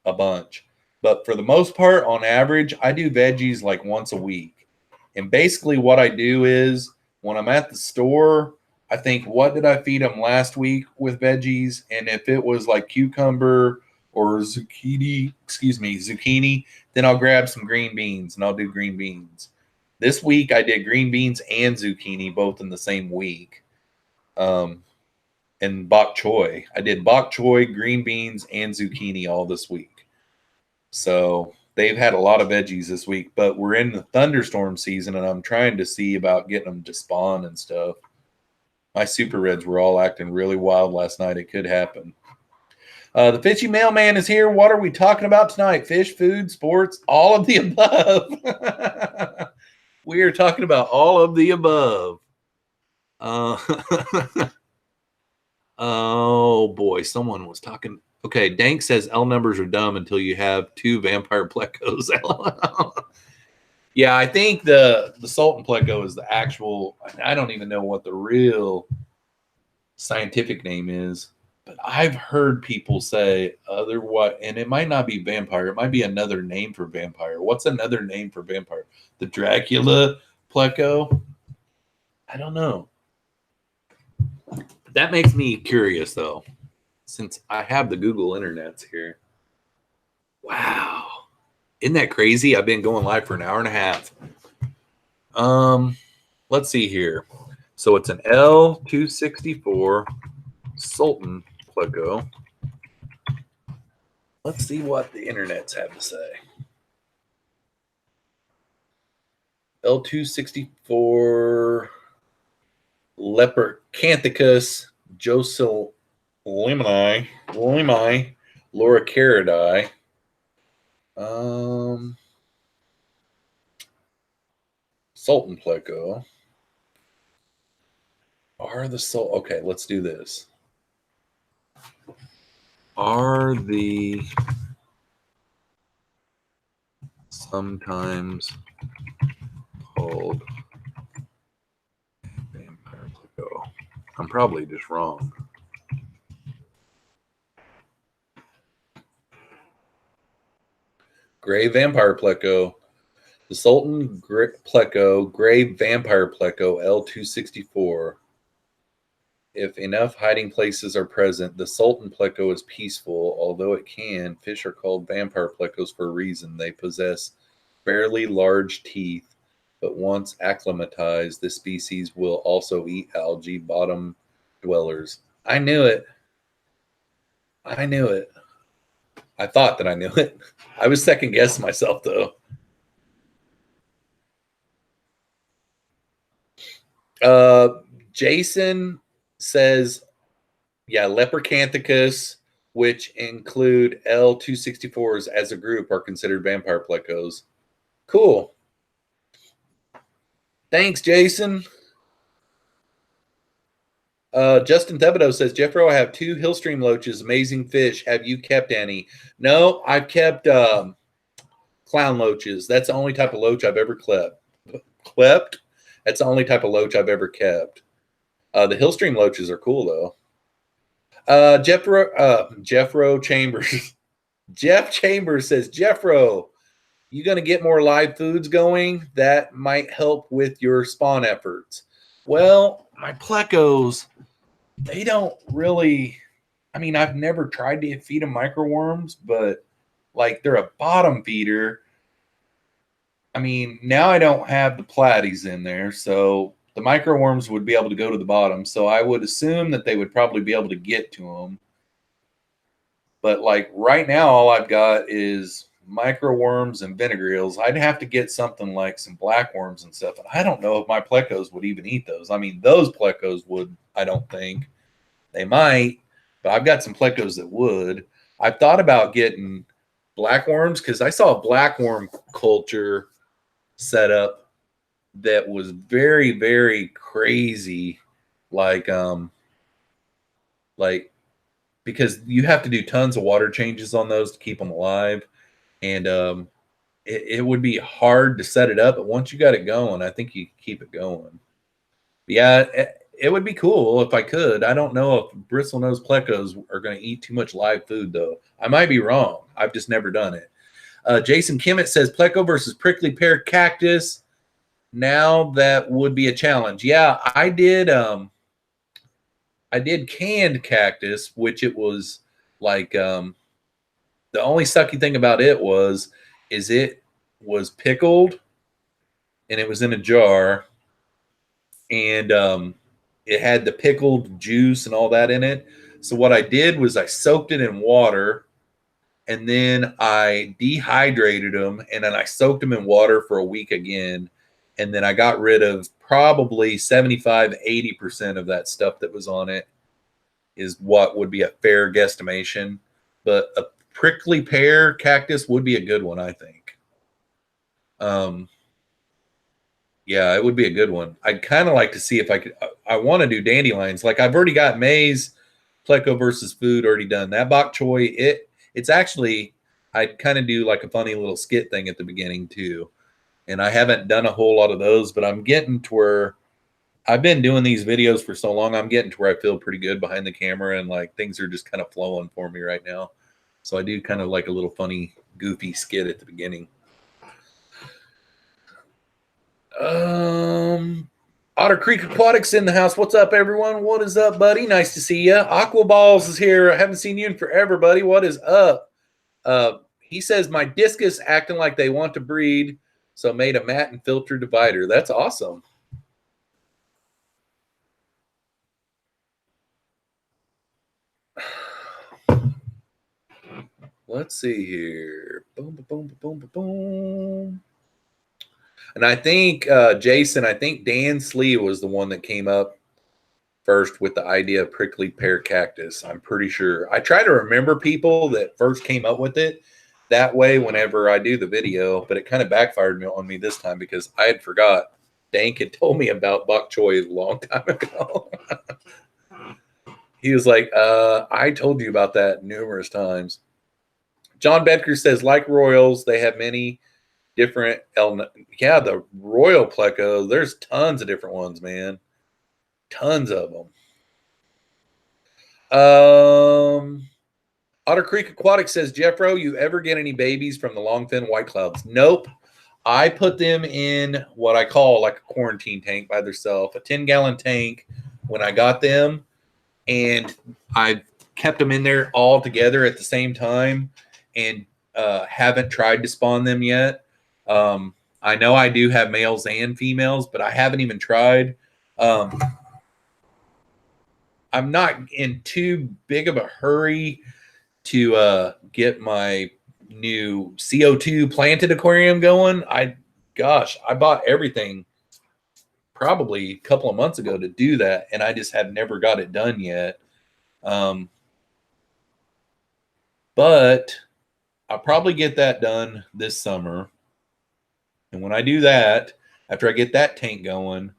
a bunch. But for the most part, on average, I do veggies like once a week. And basically what I do is when I'm at the store, I think, what did I feed them last week with veggies? And if it was like cucumber or zucchini, then I'll grab some green beans and I'll do green beans. This week I did green beans and zucchini both in the same week. And bok choy. I did bok choy, green beans, and zucchini all this week. So they've had a lot of veggies this week, but we're in the thunderstorm season, and I'm trying to see about getting them to spawn and stuff. My super reds were all acting really wild last night. It could happen. The Fishy Mailman is here. What are we talking about tonight? Fish, food, sports, all of the above. We are talking about all of the above. Oh boy, someone was talking. Okay, Dank says L numbers are dumb until you have 2 vampire plecos. Yeah, I think the Sultan pleco is the actual. I don't even know what the real scientific name is, but I've heard people say otherwise, and it might not be vampire. It might be another name for vampire. What's another name for vampire? The Dracula pleco? I don't know. That makes me curious, though, since I have the Google internets here. Wow. Isn't that crazy? I've been going live for an hour and a half. Let's see here. So it's an L264 Sultan pleco. Let's see what the internets have to say. L264 Lepercanthicus Joselimai Loricaridae. Sultan pleco. Okay, let's do this. Are the sometimes called vampire pleco? I'm probably just wrong. Gray vampire pleco. The Sultan pleco, gray vampire pleco, L264. If enough hiding places are present, the Sultan pleco is peaceful. Although it can, fish are called vampire plecos for a reason. They possess fairly large teeth, but once acclimatized, this species will also eat algae bottom dwellers. I knew it. I knew it. I thought that I knew it. I was second guessing myself, though. Jason says, yeah, Lepercanthicus, which include L264s as a group, are considered vampire plecos. Cool. Thanks, Jason. Justin Thibodeau says, Jeffro, I have 2 Hillstream loaches, amazing fish. Have you kept any? No, I've kept clown loaches. That's the only type of loach I've ever clept. That's the only type of loach I've ever kept. The Hillstream loaches are cool though. Jeffro Chambers. Jeff Chambers says, Jeffro, you going to get more live foods going? That might help with your spawn efforts. Well, my plecos, they don't really, I mean, I've never tried to feed them microworms, but like they're a bottom feeder. I mean, now I don't have the platies in there, so the microworms would be able to go to the bottom. So I would assume that they would probably be able to get to them. But like right now, all I've got is microworms and vinegar eels. I'd have to get something like some blackworms and stuff. And I don't know if my plecos would even eat those. I mean, those plecos would, I don't think. They might, but I've got some plecos that would. I've thought about getting blackworms because I saw a blackworm culture set up that was very, very crazy. Like because you have to do tons of water changes on those to keep them alive. And it would be hard to set it up, but once you got it going, I think you keep it going. But yeah, it would be cool if I could. I don't know if bristlenose plecos are going to eat too much live food, though. I might be wrong. I've just never done it. Jason Kimmett says pleco versus prickly pear cactus. Now that would be a challenge. Yeah, I did canned cactus, which it was like the only sucky thing about it is it was pickled and it was in a jar, and it had the pickled juice and all that in it. So what I did was I soaked it in water, and then I dehydrated them, and then I soaked them in water for a week again. And then I got rid of probably 75, 80% of that stuff that was on it is what would be a fair guesstimation. But a prickly pear cactus would be a good one, I think. Yeah, it would be a good one. I'd kind of like to see if I want to do dandelions. Like I've already got maize, pleco versus food already done. That bok choy, it's actually, I'd kind of do like a funny little skit thing at the beginning too. And I haven't done a whole lot of those, but I'm getting to where I've been doing these videos for so long. I'm getting to where I feel pretty good behind the camera, and like things are just kind of flowing for me right now. So I do kind of like a little funny, goofy skit at the beginning. Otter Creek Aquatics in the house. What's up, everyone? What is up, buddy? Nice to see you. Aqua Balls is here. I haven't seen you in forever, buddy. What is up? He says my discus acting like they want to breed, so made a mat and filter divider. That's awesome. Let's see here. Boom, boom, boom, boom, boom, boom. And I think, Jason, I think Dan Slee was the one that came up first with the idea of prickly pear cactus. I'm pretty sure. I try to remember people that first came up with it that way whenever I do the video, but it kind of backfired on me this time because I had forgot. Dank had told me about bok choy a long time ago. He was like, I told you about that numerous times. John Bedker says, like Royals, they have many different yeah, the Royal Pleco, there's tons of different ones, man. Tons of them. Otter Creek Aquatic says, Jeffro, you ever get any babies from the longfin white clouds? Nope. I put them in what I call like a quarantine tank by themselves, a 10-gallon tank when I got them, and I kept them in there all together at the same time, and haven't tried to spawn them yet. I know I do have males and females, but I haven't even tried. I'm not in too big of a hurry to get my new CO2 planted aquarium going. I bought everything probably a couple of months ago to do that, and I just have never got it done yet. But I'll probably get that done this summer. And when I do that, after I get that tank going,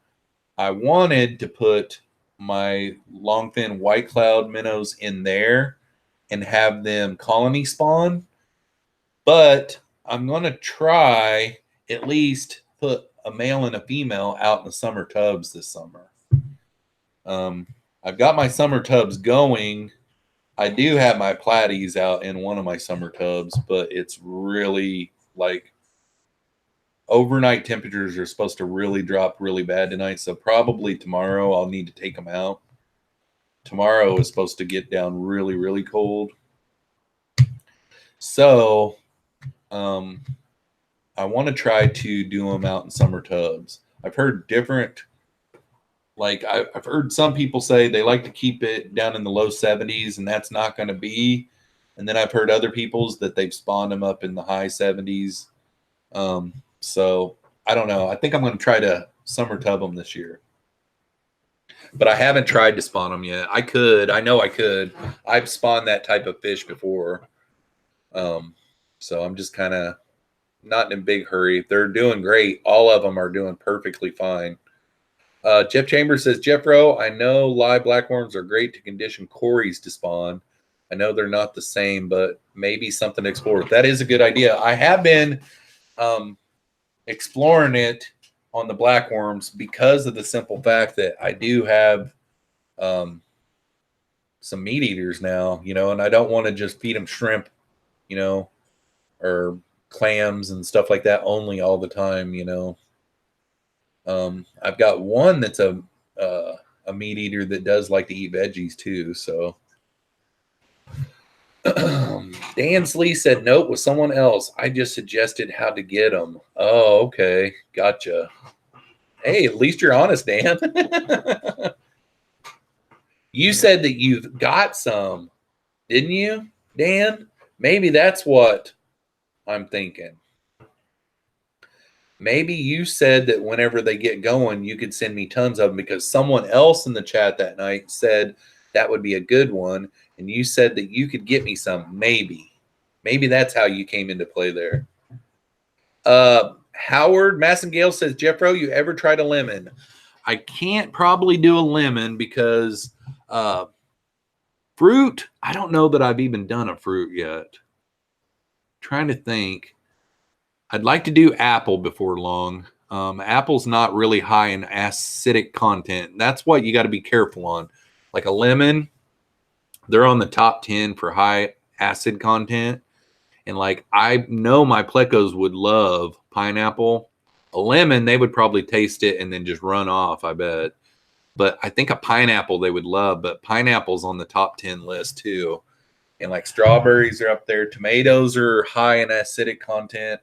I wanted to put my longfin white cloud minnows in there and have them colony spawn. But I'm going to try at least put a male and a female out in the summer tubs this summer. I've got my summer tubs going. I do have my platies out in one of my summer tubs, but it's really like overnight temperatures are supposed to really drop really bad tonight. So probably tomorrow I'll need to take them out. Tomorrow is supposed to get down really, really cold. So I want to try to do them out in summer tubs. I've heard different, like I've heard some people say they like to keep it down in the low 70s, and that's not going to be. And then I've heard other people's that they've spawned them up in the high 70s. So I don't know. I think I'm going to try to summer tub them this year. But I haven't tried to spawn them yet. I could. I know I could. I've spawned that type of fish before. So I'm just kind of not in a big hurry. They're doing great. All of them are doing perfectly fine. Jeff Chambers says, Jeffro, I know live blackworms are great to condition cories to spawn. I know they're not the same, but maybe something to explore. That is a good idea. I have been exploring it on the blackworms because of the simple fact that I do have some meat eaters now, and I don't want to just feed them shrimp, or clams and stuff like that only all the time, I've got one that's a meat eater that does like to eat veggies too. So Dan Slee said, nope, with someone else. I just suggested how to get them. Oh, okay. Gotcha. Hey, at least you're honest, Dan. You said that you've got some, didn't you, Dan? Maybe that's what I'm thinking. Maybe you said that whenever they get going, you could send me tons of them because someone else in the chat that night said that would be a good one. And you said that you could get me some. Maybe that's how you came into play there. Howard Massengale says, Jeffro, you ever tried a lemon? I can't probably do a lemon because fruit, I don't know that I've even done a fruit yet. Trying to think. I'd like to do apple before long. Apple's not really high in acidic content. That's what you got to be careful on. Like a lemon, they're on the top 10 for high acid content. And like I know my plecos would love pineapple. A lemon, they would probably taste it and then just run off, I bet. But I think a pineapple they would love. But pineapple's on the top 10 list too. And like strawberries are up there. Tomatoes are high in acidic content.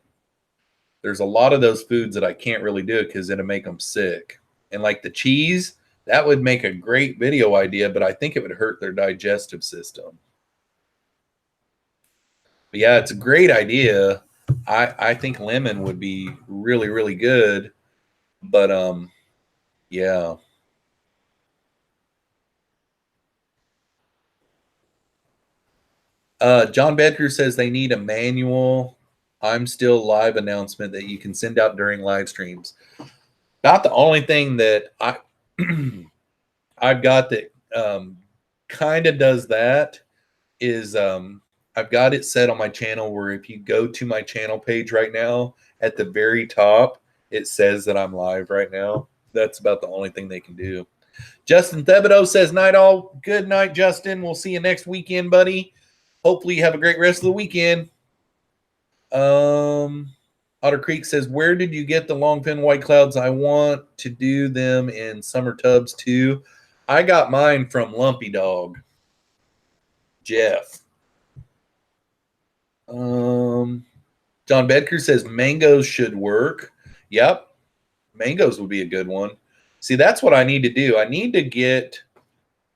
There's a lot of those foods that I can't really do because it'll make them sick. And like the cheese, that would make a great video idea, but I think it would hurt their digestive system. But yeah, it's a great idea. I think lemon would be really, really good. But yeah. John Bedker says they need a manual I'm still live announcement that you can send out during live streams. About the only thing that I've got that kind of does that is I've got it set on my channel where if you go to my channel page right now, at the very top, it says that I'm live right now. That's about the only thing they can do. Justin Thibodeau says, night all. Good night, Justin. We'll see you next weekend, buddy. Hopefully you have a great rest of the weekend. Otter Creek says, where did you get the longfin white clouds? I want to do them in summer tubs too. I got mine from Lumpy Dog. Jeff. John Bedker says mangoes should work. Yep. Mangoes would be a good one. See, that's what I need to do. I need to get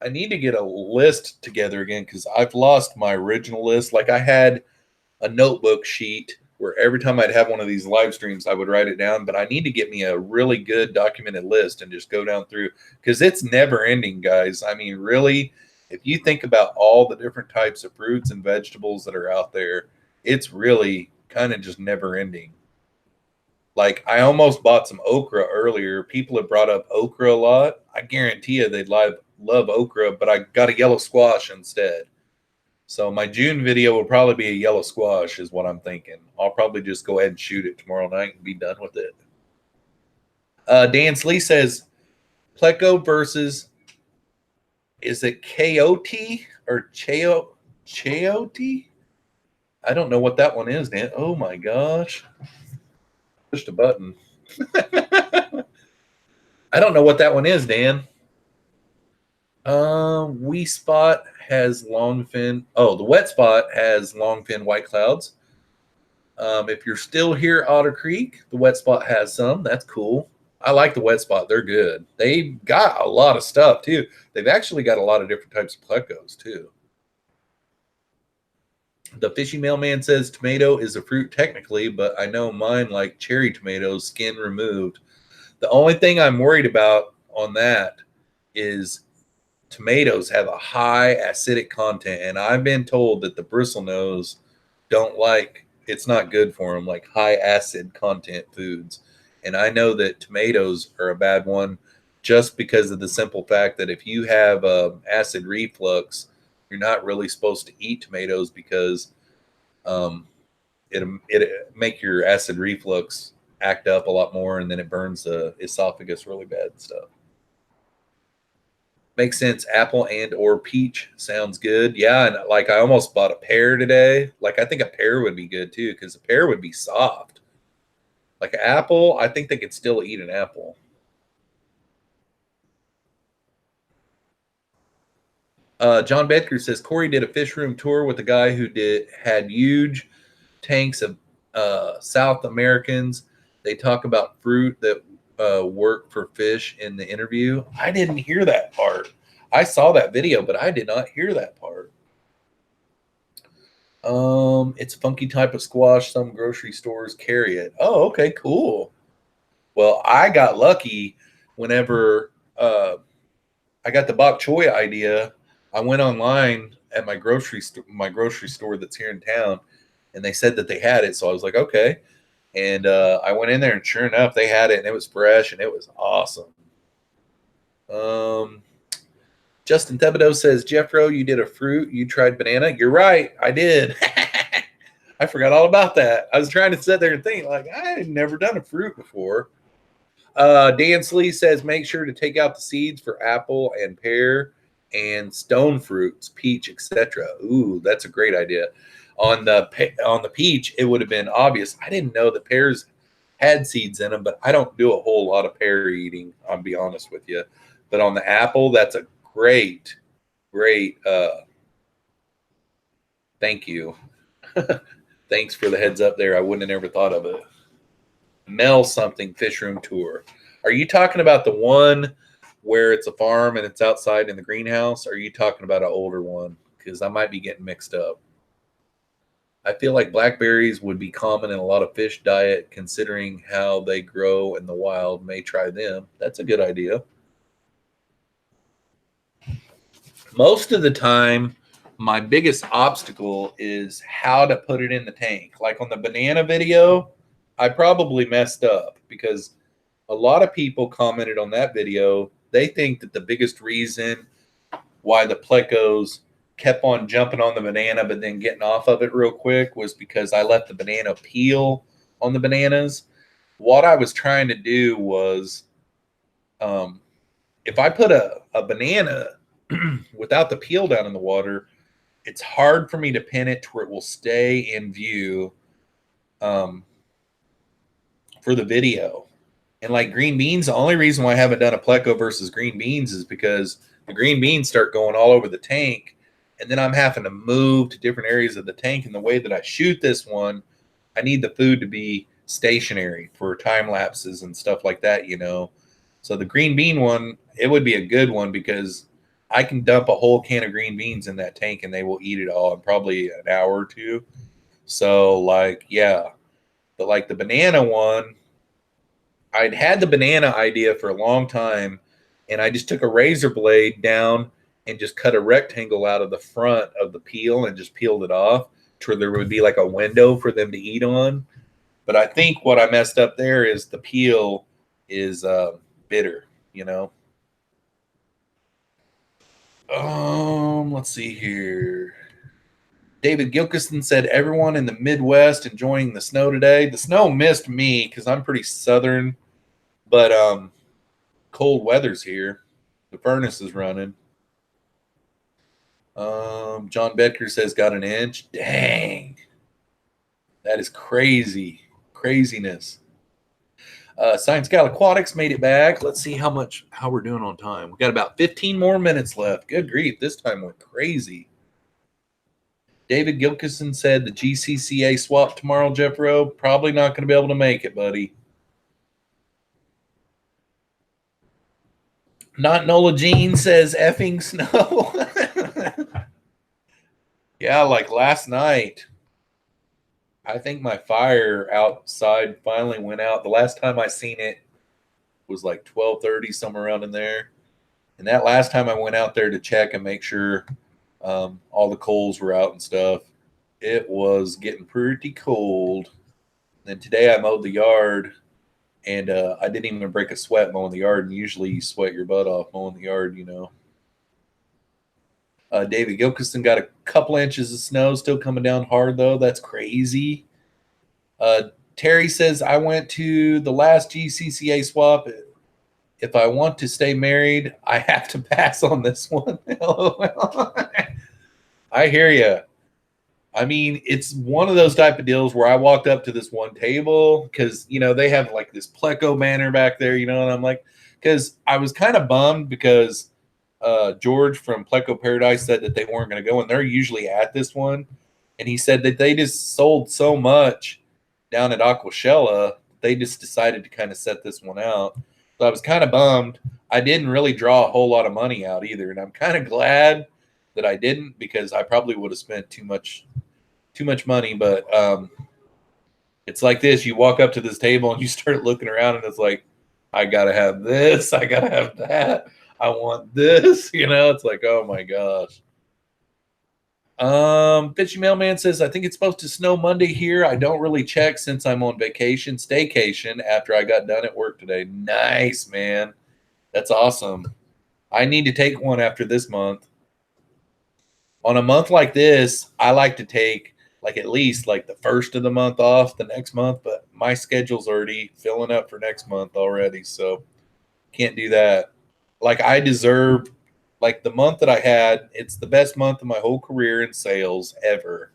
a list together again because I've lost my original list. Like I had a notebook sheet where every time I'd have one of these live streams, I would write it down. But I need to get me a really good documented list and just go down through because it's never ending, guys. I mean, really, if you think about all the different types of fruits and vegetables that are out there, it's really kind of just never ending. Like I almost bought some okra earlier. People have brought up okra a lot. I guarantee you they'd love okra, but I got a yellow squash instead. So my June video will probably be a yellow squash is what I'm thinking. I'll probably just go ahead and shoot it tomorrow night and be done with it. Dan Lee says, Pleco versus, is it KOT or Chayote? I don't know what that one is, Dan. Oh my gosh. Pushed a button. I don't know what that one is, Dan. We Spot has longfin. Oh, the Wet Spot has longfin white clouds. If you're still here, Otter Creek, the Wet Spot has some. That's cool. I like the Wet Spot. They're good. They've got a lot of stuff too. They've actually got a lot of different types of plecos too. The Fishy Mailman says tomato is a fruit technically, but I know mine like cherry tomatoes, skin removed. The only thing I'm worried about on that is tomatoes have a high acidic content, and I've been told that the bristlenose don't like, it's not good for them, like high acid content foods. And I know that tomatoes are a bad one just because of the simple fact that if you have acid reflux, you're not really supposed to eat tomatoes because it make your acid reflux act up a lot more, and then it burns the esophagus really bad and stuff. Makes sense. Apple and or peach sounds good. Yeah, and like I almost bought a pear today. Like I think a pear would be good too because a pear would be soft. Like an apple, I think they could still eat an apple. John Bedker says Corey did a fish room tour with a guy who had huge tanks of South Americans. They talk about fruit that work for fish in the interview. I didn't hear that part. I saw that video, but I did not hear that part. It's a funky type of squash. Some grocery stores carry it. Oh, okay, cool. Well, I got lucky whenever I got the bok choy idea. I went online at my grocery store that's here in town, and they said that they had it. So I was like, okay. And I went in there, and sure enough, they had it, and it was fresh, and it was awesome. Justin Thibodeau says, Jeffro, you did a fruit. You tried banana. You're right. I did. I forgot all about that. I was trying to sit there and think, like, I had never done a fruit before. Dan Slee says, make sure to take out the seeds for apple and pear and stone fruits, peach, etc. Ooh, that's a great idea. On the peach, it would have been obvious. I didn't know that pears had seeds in them, but I don't do a whole lot of pear eating, I'll be honest with you. But on the apple, that's a great thank you. Thanks for the heads up there. I wouldn't have never thought of it. Mel something fish room tour. Are you talking about the one where it's a farm and it's outside in the greenhouse? Or are you talking about an older one? Because I might be getting mixed up. I feel like blackberries would be common in a lot of fish diet, considering how they grow in the wild. May try them. That's a good idea. Most of the time, my biggest obstacle is how to put it in the tank. Like on the banana video, I probably messed up because a lot of people commented on that video. They think that the biggest reason why the plecos kept on jumping on the banana but then getting off of it real quick was because I let the banana peel on the bananas. What I was trying to do was if I put a banana without the peel down in the water, it's hard for me to pin it to where it will stay in view for the video. And like green beans, the only reason why I haven't done a pleco versus green beans is because the green beans start going all over the tank, and then I'm having to move to different areas of the tank. And the way that I shoot this one, I need the food to be stationary for time lapses and stuff like that, you know. So the green bean one, it would be a good one because I can dump a whole can of green beans in that tank and they will eat it all in probably an hour or two. So like, yeah. But like the banana one, I'd had the banana idea for a long time, and I just took a razor blade down and just cut a rectangle out of the front of the peel and just peeled it off to where there would be like a window for them to eat on. But I think what I messed up there is the peel is bitter, you know. Let's see here. David Gilkison said, everyone in the Midwest enjoying the snow today. The snow missed me because I'm pretty southern, but cold weather's here. The furnace is running. John Bedker says, got an inch. Dang. That is crazy. Craziness. Science Gal Aquatics made it back. Let's see how we're doing on time. We got about 15 more minutes left. Good grief. This time went crazy. David Gilkison said the GCCA swap tomorrow, Jeffro. Probably not going to be able to make it, buddy. Not Nola Jean says effing snow. Yeah, like last night. I think my fire outside finally went out. The last time I seen it was like 12:30, somewhere around in there. And that last time I went out there to check and make sure all the coals were out and stuff, it was getting pretty cold. And today I mowed the yard, and I didn't even break a sweat mowing the yard. And usually you sweat your butt off mowing the yard, you know. David Gilkison got a couple inches of snow still coming down hard, though. That's crazy. Terry says, I went to the last GCCA swap. If I want to stay married, I have to pass on this one. I hear you. I mean, it's one of those type of deals where I walked up to this one table because, you know, they have like this Pleco banner back there, you know, and I'm like, because I was kind of bummed because George from Pleco Paradise said that they weren't going to go, and they're usually at this one. And he said that they just sold so much down at Aquashella, they just decided to kind of set this one out. So I was kind of bummed. I didn't really draw a whole lot of money out either, and I'm kind of glad that I didn't because I probably would have spent too much money. But it's like this: you walk up to this table and you start looking around, and it's like, I gotta have this, I gotta have that. I want this, you know, it's like, oh my gosh. Fishy Mailman says, I think it's supposed to snow Monday here. I don't really check since I'm on staycation after I got done at work today. Nice, man. That's awesome. I need to take one after this month. On a month like this, I like to take like at least like the first of the month off the next month, but my schedule's already filling up for next month already, so can't do that. Like I deserve, like the month that I had, it's the best month of my whole career in sales ever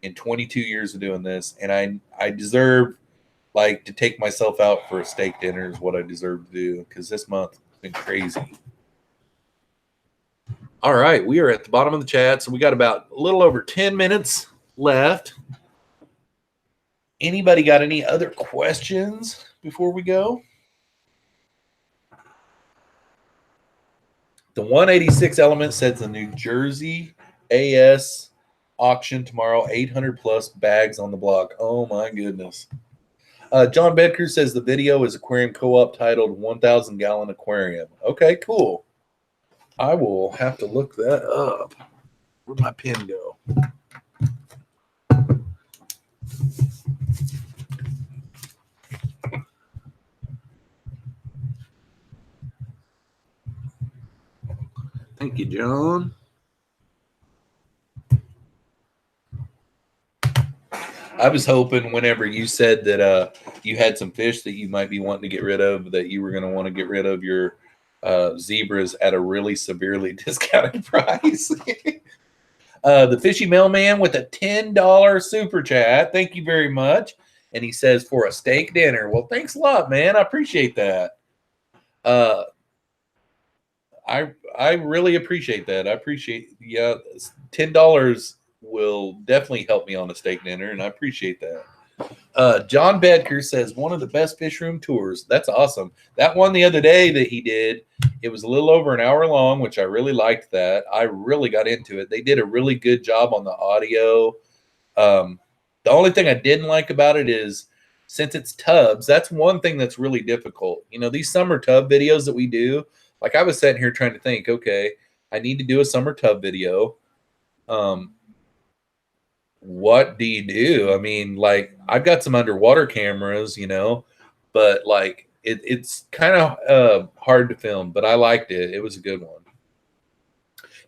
in 22 years of doing this. And I deserve like to take myself out for a steak dinner is what I deserve to do because this month has been crazy. All right, we are at the bottom of the chat, so we got about a little over 10 minutes left. Anybody got any other questions before we go? The 186 Element says the New Jersey AS auction tomorrow, 800 plus bags on the block. Oh my goodness. John Bedker says the video is Aquarium Co-op titled 1,000 Gallon Aquarium. Okay, cool. I will have to look that up. Where'd my pen go? Thank you, John. I was hoping whenever you said that you had some fish that you might be wanting to get rid of, that you were going to want to get rid of your zebras at a really severely discounted price. The Fishy Mailman with a $10 super chat. Thank you very much. And he says, for a steak dinner. Well, thanks a lot, man. I appreciate that. I really appreciate that. I appreciate, yeah, $10 will definitely help me on a steak dinner, and I appreciate that. John Bedker says, one of the best fish room tours. That's awesome. That one the other day that he did, it was a little over an hour long, which I really liked that. I really got into it. They did a really good job on the audio. The only thing I didn't like about it is since it's tubs, that's one thing that's really difficult. You know, these summer tub videos that we do, like I was sitting here trying to think, okay, I need to do a summer tub video. What do you do? I mean, like I've got some underwater cameras, you know, but like it's kind of hard to film, but I liked it. It was a good one.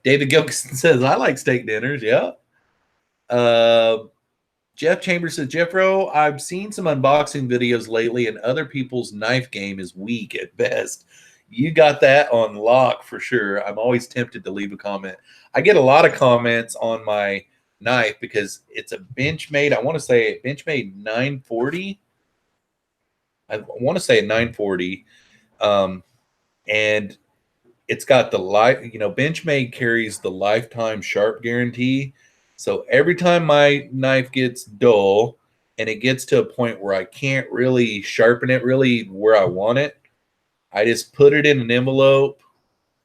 David Gilkison says, I like steak dinners. Yeah. Jeff Chambers says, Jeffro, I've seen some unboxing videos lately, and other people's knife game is weak at best. You got that on lock for sure. I'm always tempted to leave a comment. I get a lot of comments on my knife because it's a Benchmade. I want to say Benchmade 940. I want to say a 940. And it's got the Benchmade carries the lifetime sharp guarantee. So every time my knife gets dull and it gets to a point where I can't really sharpen it really where I want it, I just put it in an envelope.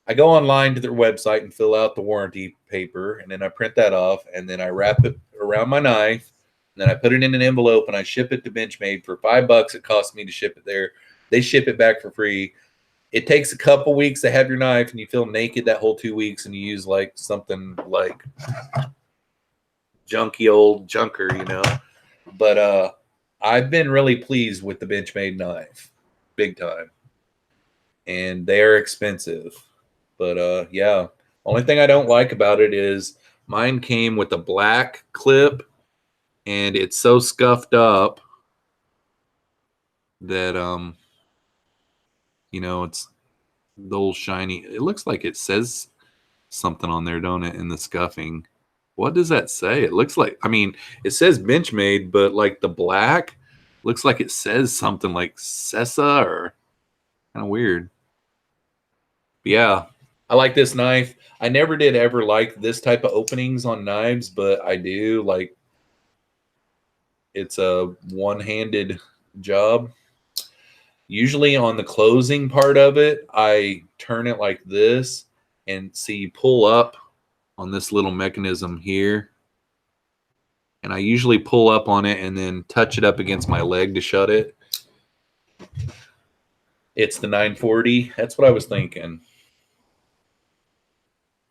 I go online to their website and fill out the warranty paper, and then I print that off, and then I wrap it around my knife, and then I put it in an envelope, and I ship it to Benchmade for $5. It costs me to ship it there. They ship it back for free. It takes a couple weeks to have your knife, and you feel naked that whole 2 weeks, and you use like something like junky old junker, But I've been really pleased with the Benchmade knife, big time. And they're expensive. But yeah, only thing I don't like about it is mine came with a black clip, and it's so scuffed up that it's the old shiny. It looks like it says something on there, don't it, in the scuffing? What does that say? It looks like, it says Benchmade, but like the black looks like it says something like Sessa or kind of weird. But yeah, I like this knife. I never did ever like this type of openings on knives, but I do like it's a one-handed job. Usually on the closing part of it, I turn it like this and see you pull up on this little mechanism here. And I usually pull up on it and then touch it up against my leg to shut it. It's the 940. That's what I was thinking.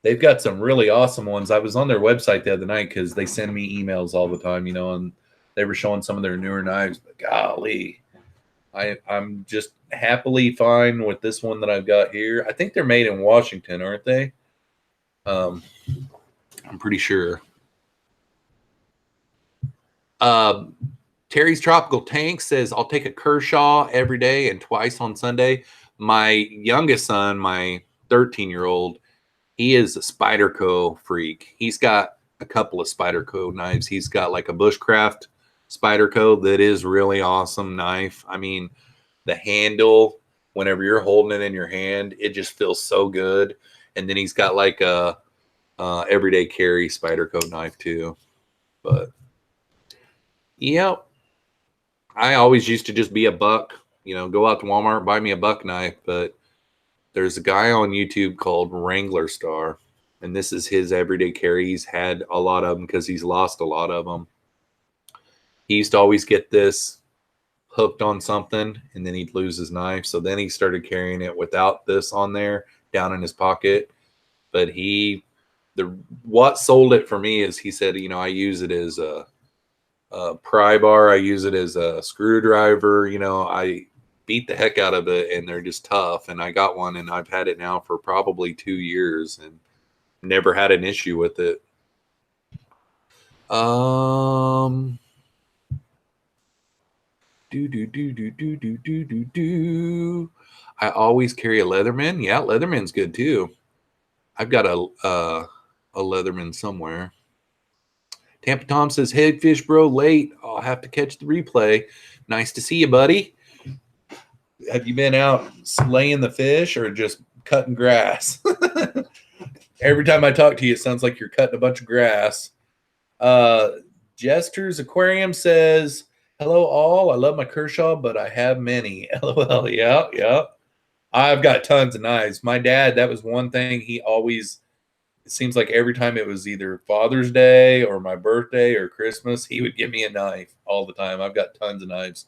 They've got some really awesome ones. I was on their website the other night because they send me emails all the time, and they were showing some of their newer knives. But golly, I'm just happily fine with this one that I've got here. I think they're made in Washington, aren't they? I'm pretty sure. Terry's Tropical Tank says, I'll take a Kershaw every day and twice on Sunday. My youngest son, my 13-year-old, he is a Spyderco freak. He's got a couple of Spyderco knives. He's got like a Bushcraft Spyderco that is really awesome knife. The handle, whenever you're holding it in your hand, it just feels so good. And then he's got like a everyday carry Spyderco knife too. But yep, I always used to just be a buck, go out to Walmart, buy me a buck knife. But there's a guy on YouTube called Wrangler Star, and this is his everyday carry. He's had a lot of them because he's lost a lot of them. He used to always get this hooked on something, and then he'd lose his knife. So then he started carrying it without this on there, down in his pocket. But what sold it for me is he said, I use it as a pry bar. I use it as a screwdriver. I beat the heck out of it, and they're just tough. And I got one, and I've had it now for probably 2 years and never had an issue with it. I always carry a Leatherman. Yeah, Leatherman's good too. I've got a Leatherman somewhere. Tampa Tom says, "Hey, fish bro, late. I'll have to catch the replay. Nice to see you, buddy. Have you been out slaying the fish or just cutting grass?" Every time I talk to you, it sounds like you're cutting a bunch of grass. Jester's Aquarium says, "Hello, all. I love my Kershaw, but I have many." LOL. Yeah. I've got tons of knives. My dad, that was one thing he always, it seems like every time it was either Father's Day or my birthday or Christmas, he would give me a knife all the time. I've got tons of knives.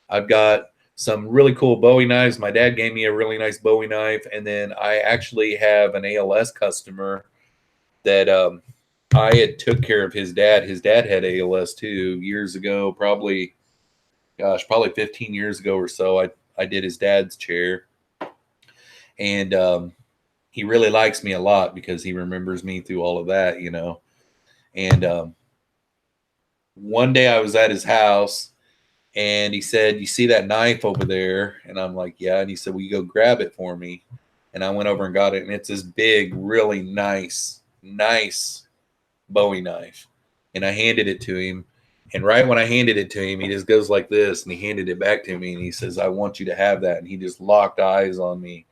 I've got some really cool Bowie knives. My dad gave me a really nice Bowie knife. And then I actually have an ALS customer that I had took care of his dad. His dad had ALS too years ago, probably 15 years ago or so. I did his dad's chair. And he really likes me a lot because he remembers me through all of that, And one day I was at his house and he said, "You see that knife over there?" And I'm like, "Yeah." And he said, "Will you go grab it for me?" And I went over and got it. And it's this big, really nice Bowie knife. And I handed it to him. And right when I handed it to him, he just goes like this and he handed it back to me. And he says, "I want you to have that." And he just locked eyes on me.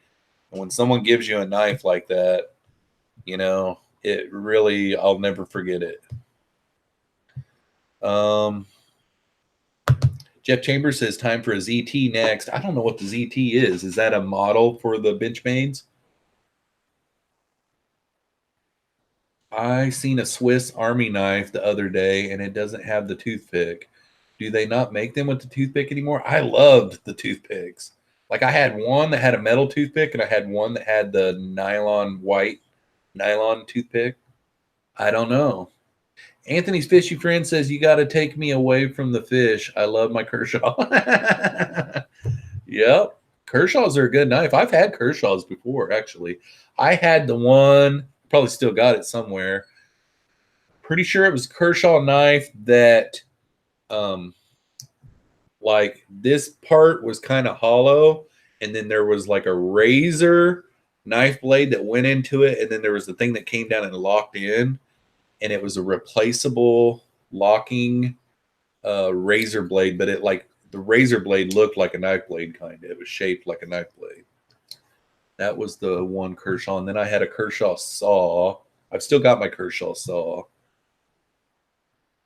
And when someone gives you a knife like that, it really, I'll never forget it. Jeff Chambers says, "Time for a ZT next." I don't know what the ZT is. Is that a model for the Benchmains? I seen a Swiss Army knife the other day, and it doesn't have the toothpick. Do they not make them with the toothpick anymore? I loved the toothpicks. Like I had one that had a metal toothpick, and I had one that had the white nylon toothpick. I don't know. Anthony's fishy friend says, "You got to take me away from the fish. I love my Kershaw." Yep. Kershaws are a good knife. I've had Kershaws before, actually. I had the one, probably still got it somewhere. Pretty sure it was Kershaw knife that, like this part was kind of hollow, and then there was like a razor knife blade that went into it, and then there was the thing that came down and locked in, and it was a replaceable locking razor blade, but it like the razor blade looked like a knife blade kind of. It was shaped like a knife blade. That was the one Kershaw. And then I had a Kershaw saw. I've still got my Kershaw saw.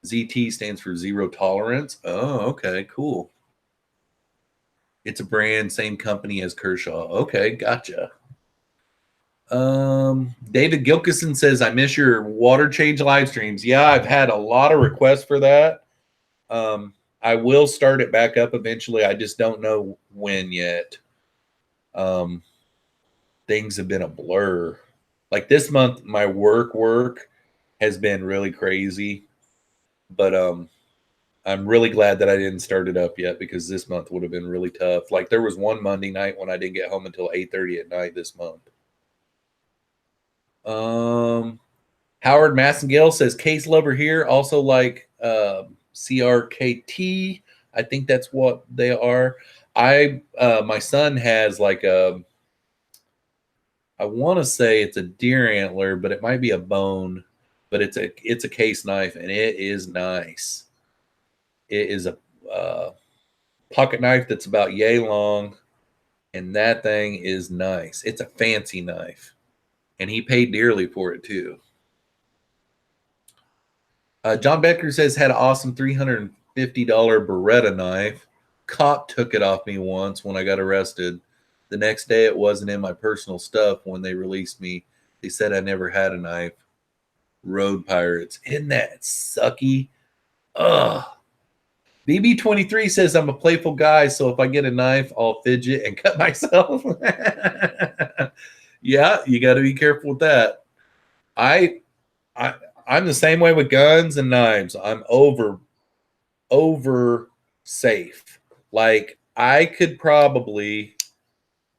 ZT stands for zero tolerance. Oh, okay, cool. It's a brand, same company as Kershaw. Okay, gotcha. David Gilkison says, "I miss your water change live streams." Yeah, I've had a lot of requests for that. I will start it back up eventually. I just don't know when yet. Things have been a blur. Like this month, my work has been really crazy, but I'm really glad that I didn't start it up yet because this month would have been really tough. Like there was one Monday night when I didn't get home until 8:30 at night this month. Howard Massengale says, "Case lover here, also like CRKT. I think that's what they are." My son has like I want to say it's a deer antler, but it might be a bone, but it's a case knife and it is nice. It is a pocket knife that's about yay long, and that thing is nice. It's a fancy knife, and he paid dearly for it too. John Becker says, "Had an awesome $350 Beretta knife. Cop took it off me once when I got arrested. The next day, it wasn't in my personal stuff when they released me. They said I never had a knife. Road pirates. Isn't that sucky? Ugh." BB23 says, "I'm a playful guy, so if I get a knife, I'll fidget and cut myself." Yeah, you got to be careful with that. I'm the same way with guns and knives. I'm over safe. Like I could probably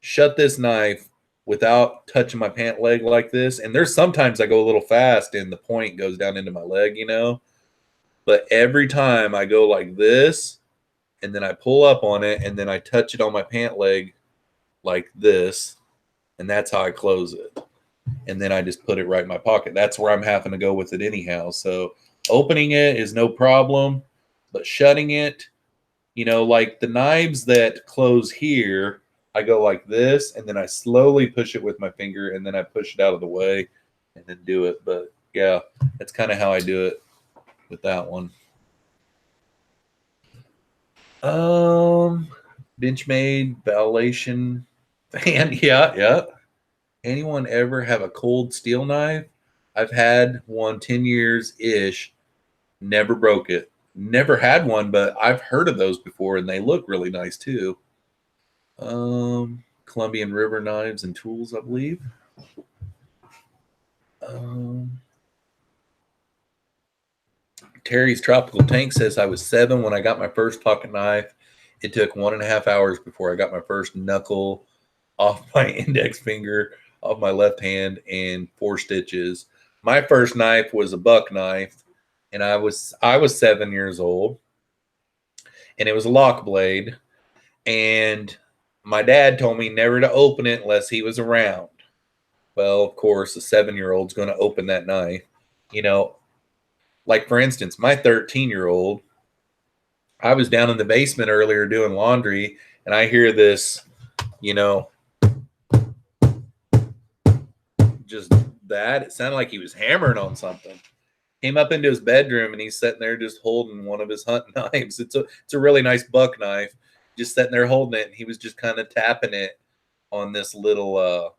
shut this knife without touching my pant leg like this. And there's sometimes I go a little fast and the point goes down into my leg, But every time I go like this and then I pull up on it and then I touch it on my pant leg like this, and that's how I close it. And then I just put it right in my pocket. That's where I'm having to go with it anyhow. So opening it is no problem, but shutting it, like the knives that close here, I go like this, and then I slowly push it with my finger, and then I push it out of the way and then do it. But yeah, that's kind of how I do it with that one. Benchmade, validation fan. Yeah. Anyone ever have a cold steel knife? I've had one 10 years ish. Never broke it. Never had one, but I've heard of those before, and they look really nice too. Colombian River knives and tools, I believe. Terry's Tropical Tank says, "I was 7 when I got my first pocket knife. It took 1.5 hours before I got my first knuckle off my index finger, off my left hand, and 4 stitches. My first knife was a buck knife, and I was 7 years old, and it was a lock blade, and my dad told me never to open it unless he was around. Well, of course, a 7-year-old's going to open that knife. You know, like for instance, my 13-year-old, I was down in the basement earlier doing laundry, and I hear this, you know, just that. It sounded like he was hammering on something. Came up into his bedroom, and he's sitting there just holding one of his hunting knives. It's a really nice buck knife, just sitting there holding it, and he was just kind of tapping it on this little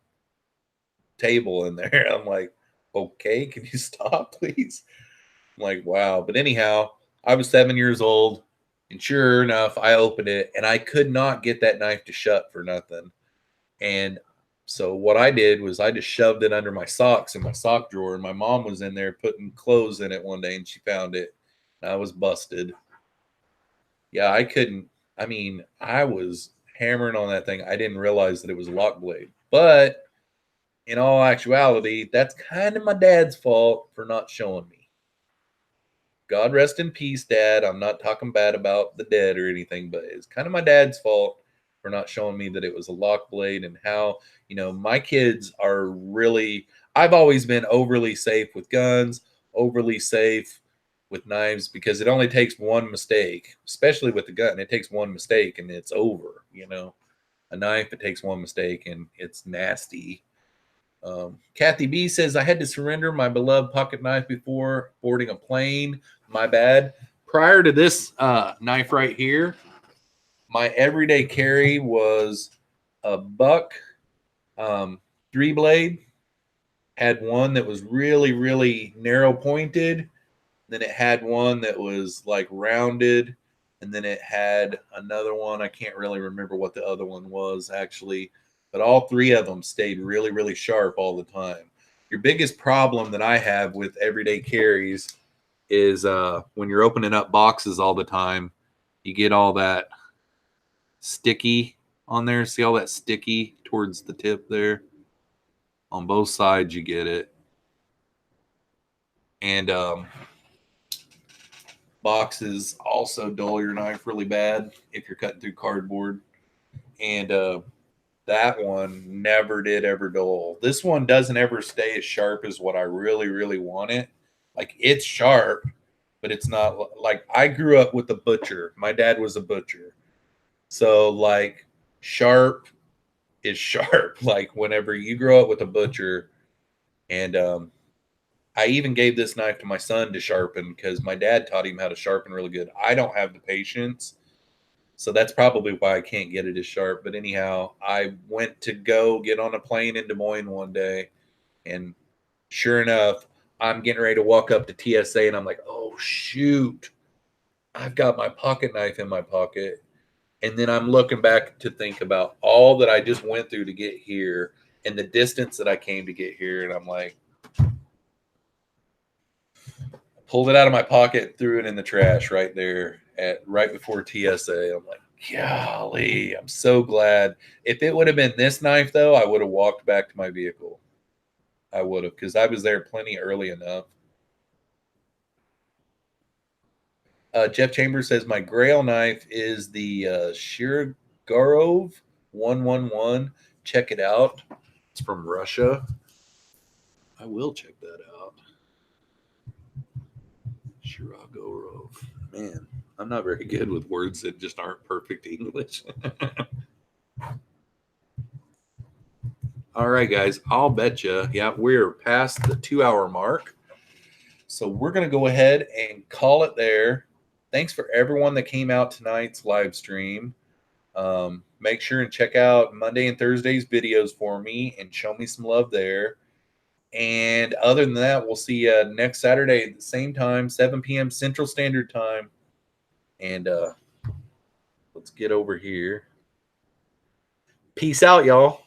table in there. I'm like, okay, can you stop, please? I'm like, wow. But anyhow, I was 7 years old, and sure enough, I opened it, and I could not get that knife to shut for nothing. And so what I did was I just shoved it under my socks in my sock drawer, and my mom was in there putting clothes in it one day, and she found it. And I was busted. Yeah, I couldn't. I mean, I was hammering on that thing. I didn't realize that it was a lock blade. But in all actuality, that's kind of my dad's fault for not showing me. God rest in peace, Dad. I'm not talking bad about the dead or anything, but it's kind of my dad's fault for not showing me that it was a lock blade and how, my kids are really, I've always been overly safe with guns, overly safe with knives because it only takes one mistake, especially with the gun. It takes one mistake and it's over. A knife, it takes one mistake and it's nasty. Kathy B says, I had to surrender my beloved pocket knife before boarding a plane. My bad. Prior to this knife right here, my everyday carry was a buck 3-blade. Had one that was really, really narrow pointed. Then it had one that was like rounded. And then it had another one. I can't really remember what the other one was actually. But all three of them stayed really, really sharp all the time. Your biggest problem that I have with everyday carries is when you're opening up boxes all the time, you get all that sticky on there. See all that sticky towards the tip there? On both sides, you get it. And boxes also dull your knife really bad if you're cutting through cardboard. And that one never did ever dull. This one doesn't ever stay as sharp as what I really, really want it. Like it's sharp, but it's not like I grew up with a butcher. My dad was a butcher. So like sharp is sharp. Like whenever you grow up with a butcher, and I even gave this knife to my son to sharpen because my dad taught him how to sharpen really good. I don't have the patience. So that's probably why I can't get it as sharp. But anyhow, I went to go get on a plane in Des Moines one day. And sure enough, I'm getting ready to walk up to TSA and I'm like, oh, shoot. I've got my pocket knife in my pocket. And then I'm looking back to think about all that I just went through to get here and the distance that I came to get here. And I'm like, pulled it out of my pocket, threw it in the trash right there right before TSA. I'm like, golly, I'm so glad. If it would have been this knife, though, I would have walked back to my vehicle. I would have, because I was there plenty early enough. Jeff Chambers says, my grail knife is the Shirogorov 111. Check it out. It's from Russia. I will check that out. Shirogorov. Man, I'm not very good with words that just aren't perfect English. All right, guys, I'll bet you. Yeah, we're past the 2-hour mark. So we're going to go ahead and call it there. Thanks for everyone that came out tonight's live stream. Make sure and check out Monday and Thursday's videos for me and show me some love there. And other than that, we'll see you next Saturday at the same time, 7 p.m. Central Standard Time. And let's get over here. Peace out, y'all.